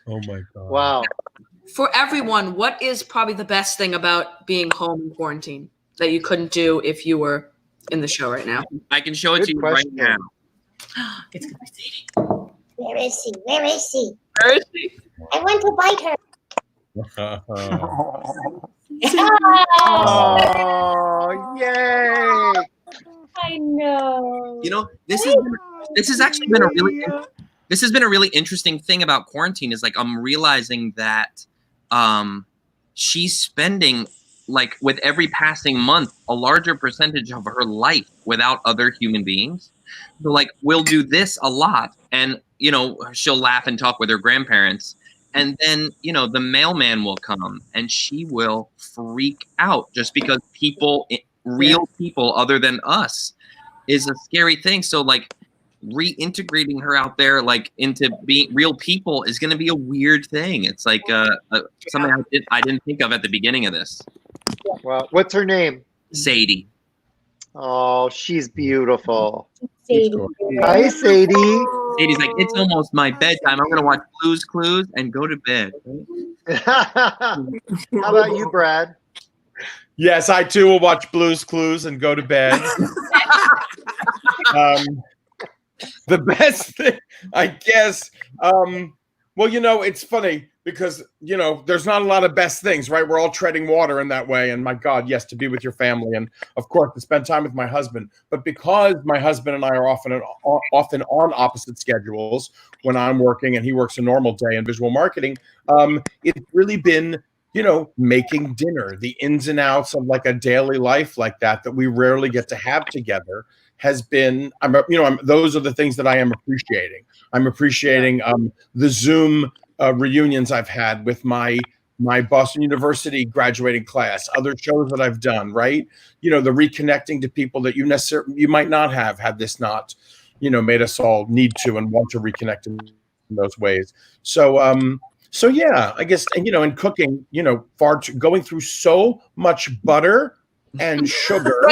my God. Wow. For everyone, what is probably the best thing about being home in quarantine that you couldn't do if you were in the show right now? I can show it to you right now. It's gonna be exciting. Where is she? Where is she? Where is she? I want to bite her. Oh, yay! I know. You know, this has actually been a really this has been a really interesting thing about quarantine is like I'm realizing that she's spending like with every passing month a larger percentage of her life without other human beings. So like we'll do this a lot, and you know she'll laugh and talk with her grandparents, and then you know the mailman will come and she will freak out just because real people other than us is a scary thing. So like reintegrating her out there like into being real people is going to be a weird thing. It's like something I didn't think of at the beginning of this. Well, what's her name? Sadie. Oh, she's beautiful. Sadie. Hi, Sadie. Sadie's like, it's almost my bedtime. I'm going to watch Blue's Clues and go to bed. How about you, Brad? Yes, I too will watch Blue's Clues and go to bed. The best thing, I guess. Well, you know, it's funny because, you know, there's not a lot of best things, right? We're all treading water in that way. And my God, yes, to be with your family. And of course, to spend time with my husband. But because my husband and I are often on opposite schedules when I'm working and he works a normal day in visual marketing, it's really been, you know, making dinner, the ins and outs of like a daily life like that we rarely get to have together has been, those are the things that I am appreciating. I'm appreciating the Zoom reunions I've had with my Boston University graduating class, other shows that I've done, right? You know, the reconnecting to people that you might not have had this not, you know, made us all need to and want to reconnect in those ways. So, so yeah, I guess, and, you know, in cooking, you know, going through so much butter and sugar.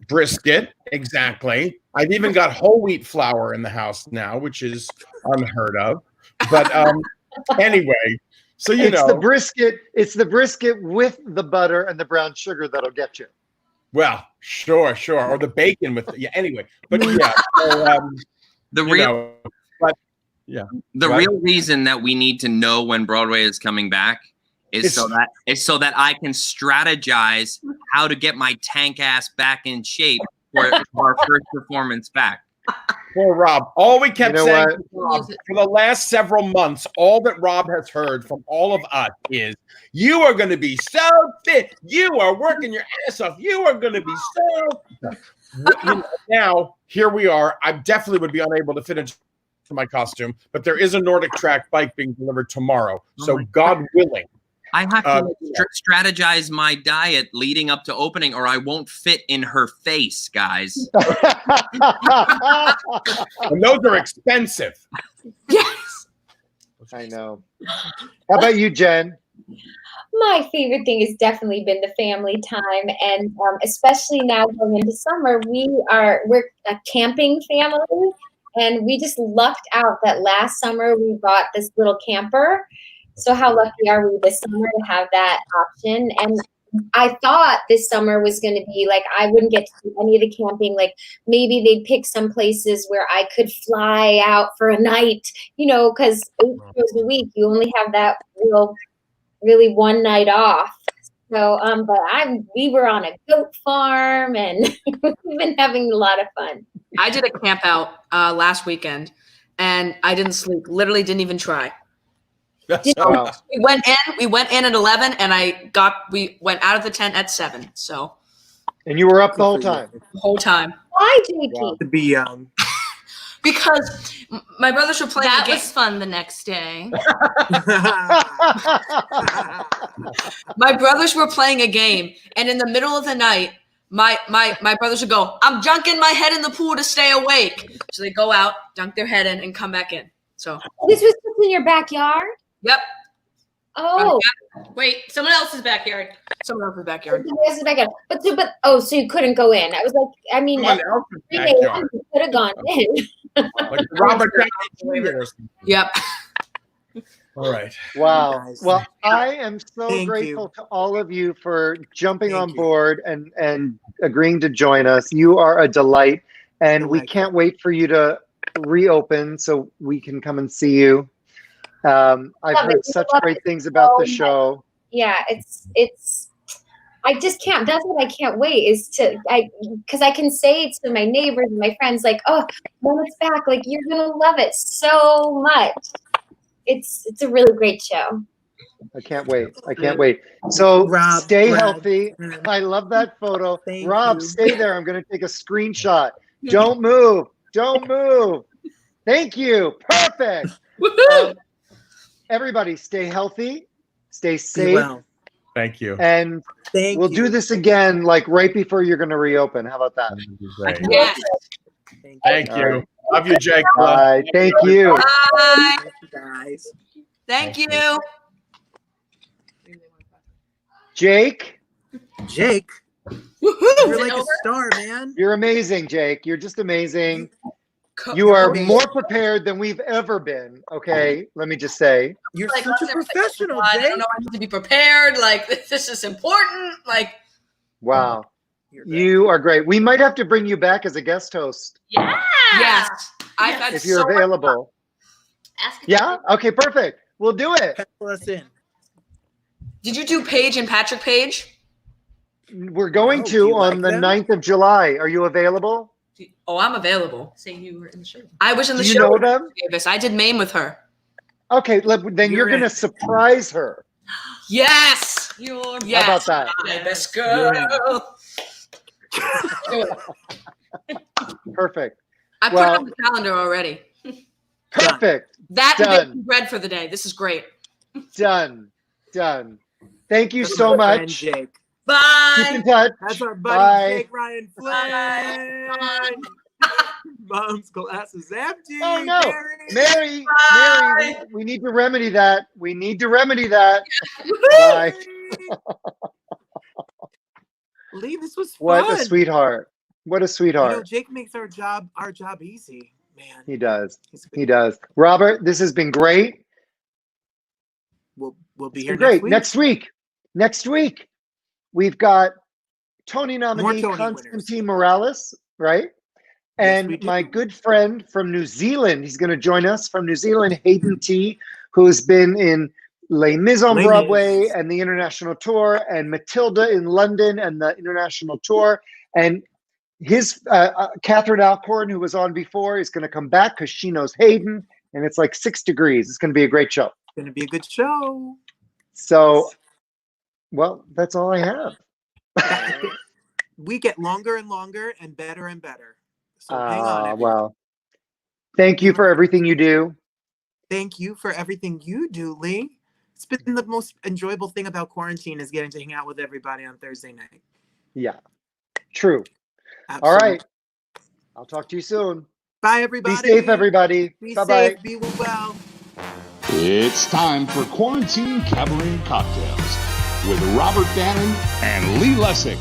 Brisket, exactly. I've even got whole wheat flour in the house now, which is unheard of. But anyway, so it's the brisket with the butter and the brown sugar that'll get you. Well, sure, or the bacon with anyway. But yeah, so, the real reason that we need to know when Broadway is coming back is so that I can strategize how to get my tank ass back in shape for our first performance back. Poor Rob. All we kept saying to Rob, for the last several months, all that Rob has heard from all of us is, you are going to be so fit. You are working your ass off. You are going to be so Now, here we are. I definitely would be unable to fit into my costume, but there is a Nordic track bike being delivered tomorrow. So God willing. I have to strategize my diet leading up to opening, or I won't fit in her face, guys. And those are expensive. Yes. I know. How about you, Jen? My favorite thing has definitely been the family time, and especially now going into summer, we're a camping family, and we just lucked out that last summer we bought this little camper. So how lucky are we this summer to have that option? And I thought this summer was going to be like, I wouldn't get to do any of the camping. Like maybe they'd pick some places where I could fly out for a night, you know, because 8 hours a week, you only have that really one night off. So, but we were on a goat farm and we've been having a lot of fun. I did a camp out last weekend and I didn't sleep, literally didn't even try. Wow. We went in at 11 and we went out of the tent at 7. So. And you were up the whole time? The whole time. Why, JP? Wow. To be young. Because my brothers were playing That a game. was fun the next day. My brothers were playing a game, and in the middle of the night, my brothers would go, I'm dunking my head in the pool to stay awake. So they go out, dunk their head in, and come back in. So This was just in your backyard? Yep. Oh. Wait, someone else's backyard. Someone else's backyard. So you couldn't go in. I was like, I mean, Someone at else's 3 backyard. a.m. you could have gone in. Like Robert Downey Jr. or something. Yep. All right. Wow. Guys. Well, I am so Thank grateful you. to all of you for jumping Thank on you. board and agreeing to join us. You are a delight, and we can't wait for you to reopen so we can come and see you. I've Love heard it. such Love great it things about so the show. Yeah, it's I just can't. That's what I can't wait is because I can say to my neighbors and my friends, like, oh, when it's back, like, you're going to love it so much. It's a really great show. I can't wait. I can't wait. So Rob, stay Brad, healthy. Brad. I love that photo. Thank Rob, you. stay there. I'm going to take a screenshot. Don't move. Don't move. Thank you. Perfect. Everybody, stay healthy. Stay safe. well. Thank you. And we'll do this again, like right before you're going to reopen. How about that? Great. Yes. Thank All you. right. Love you, Jake. Bye. Thank you. Bye. Thank you, guys. Thank you. Jake, Jake, Woohoo! you're like a star, man. you're amazing, Jake. You're just amazing. You are more prepared than we've ever been. Okay, let me just say. You're Like, such a professional, I Jake. don't know. I need to be prepared. Like, this is important. Like, Wow. You are great. We might have to bring you back as a guest host yeah. Yes. I've had if you're so much available. Yeah? Okay, perfect. We'll do it. Pencil us in. Did you do Paige and Patrick Page? We're going Oh, do to you on like the them? 9th of July. Are you available? Oh, I'm available. Saying you were in the show. I was in the Do you show. know with them? Davis. I did Maine with her. Okay, then you're going to surprise her. Yes. Yes. How about that? My best girl. Perfect. I put it on the calendar already. Perfect. That Done. and bread for the day. This is great. Done. Thank you That's so my friend, much. Jake. Bye. Keep in touch. That's our buddy, Bye. Jake Ryan Flynn. Mom's glass is empty. Oh no, Mary. Mary, we need to remedy that. Bye. Lee, this was fun. What a sweetheart. What a You sweetheart. know, Jake makes our job easy, man. He does. He does. Robert, this has been great. We'll be It's here been great. next week. Next week, we've got Tony More nominee Tony Constantine Morales, right? Yes, we And do. my good friend from New Zealand, he's going to join us from New Zealand, Hayden T, who's been in Les Mis on Les Broadway Mis. and the international tour, and Matilda in London and the international tour. And his Catherine Alcorn, who was on before, is going to come back because she knows Hayden, and it's like 6 degrees. It's going to be a great show. It's going to be a good show. So, well, that's all I have. We get longer and longer and better. So hang on. everybody. Well, thank you for everything you do. Thank you for everything you do, Lee. It's been the most enjoyable thing about quarantine is getting to hang out with everybody on Thursday night. Yeah, true. Absolutely. All right. I'll talk to you soon. Bye, everybody. Be safe, everybody. Be Bye-bye. safe. Be well. It's time for Quarantine Cabaret Cocktails with Robert Bannon and Lee Lessack.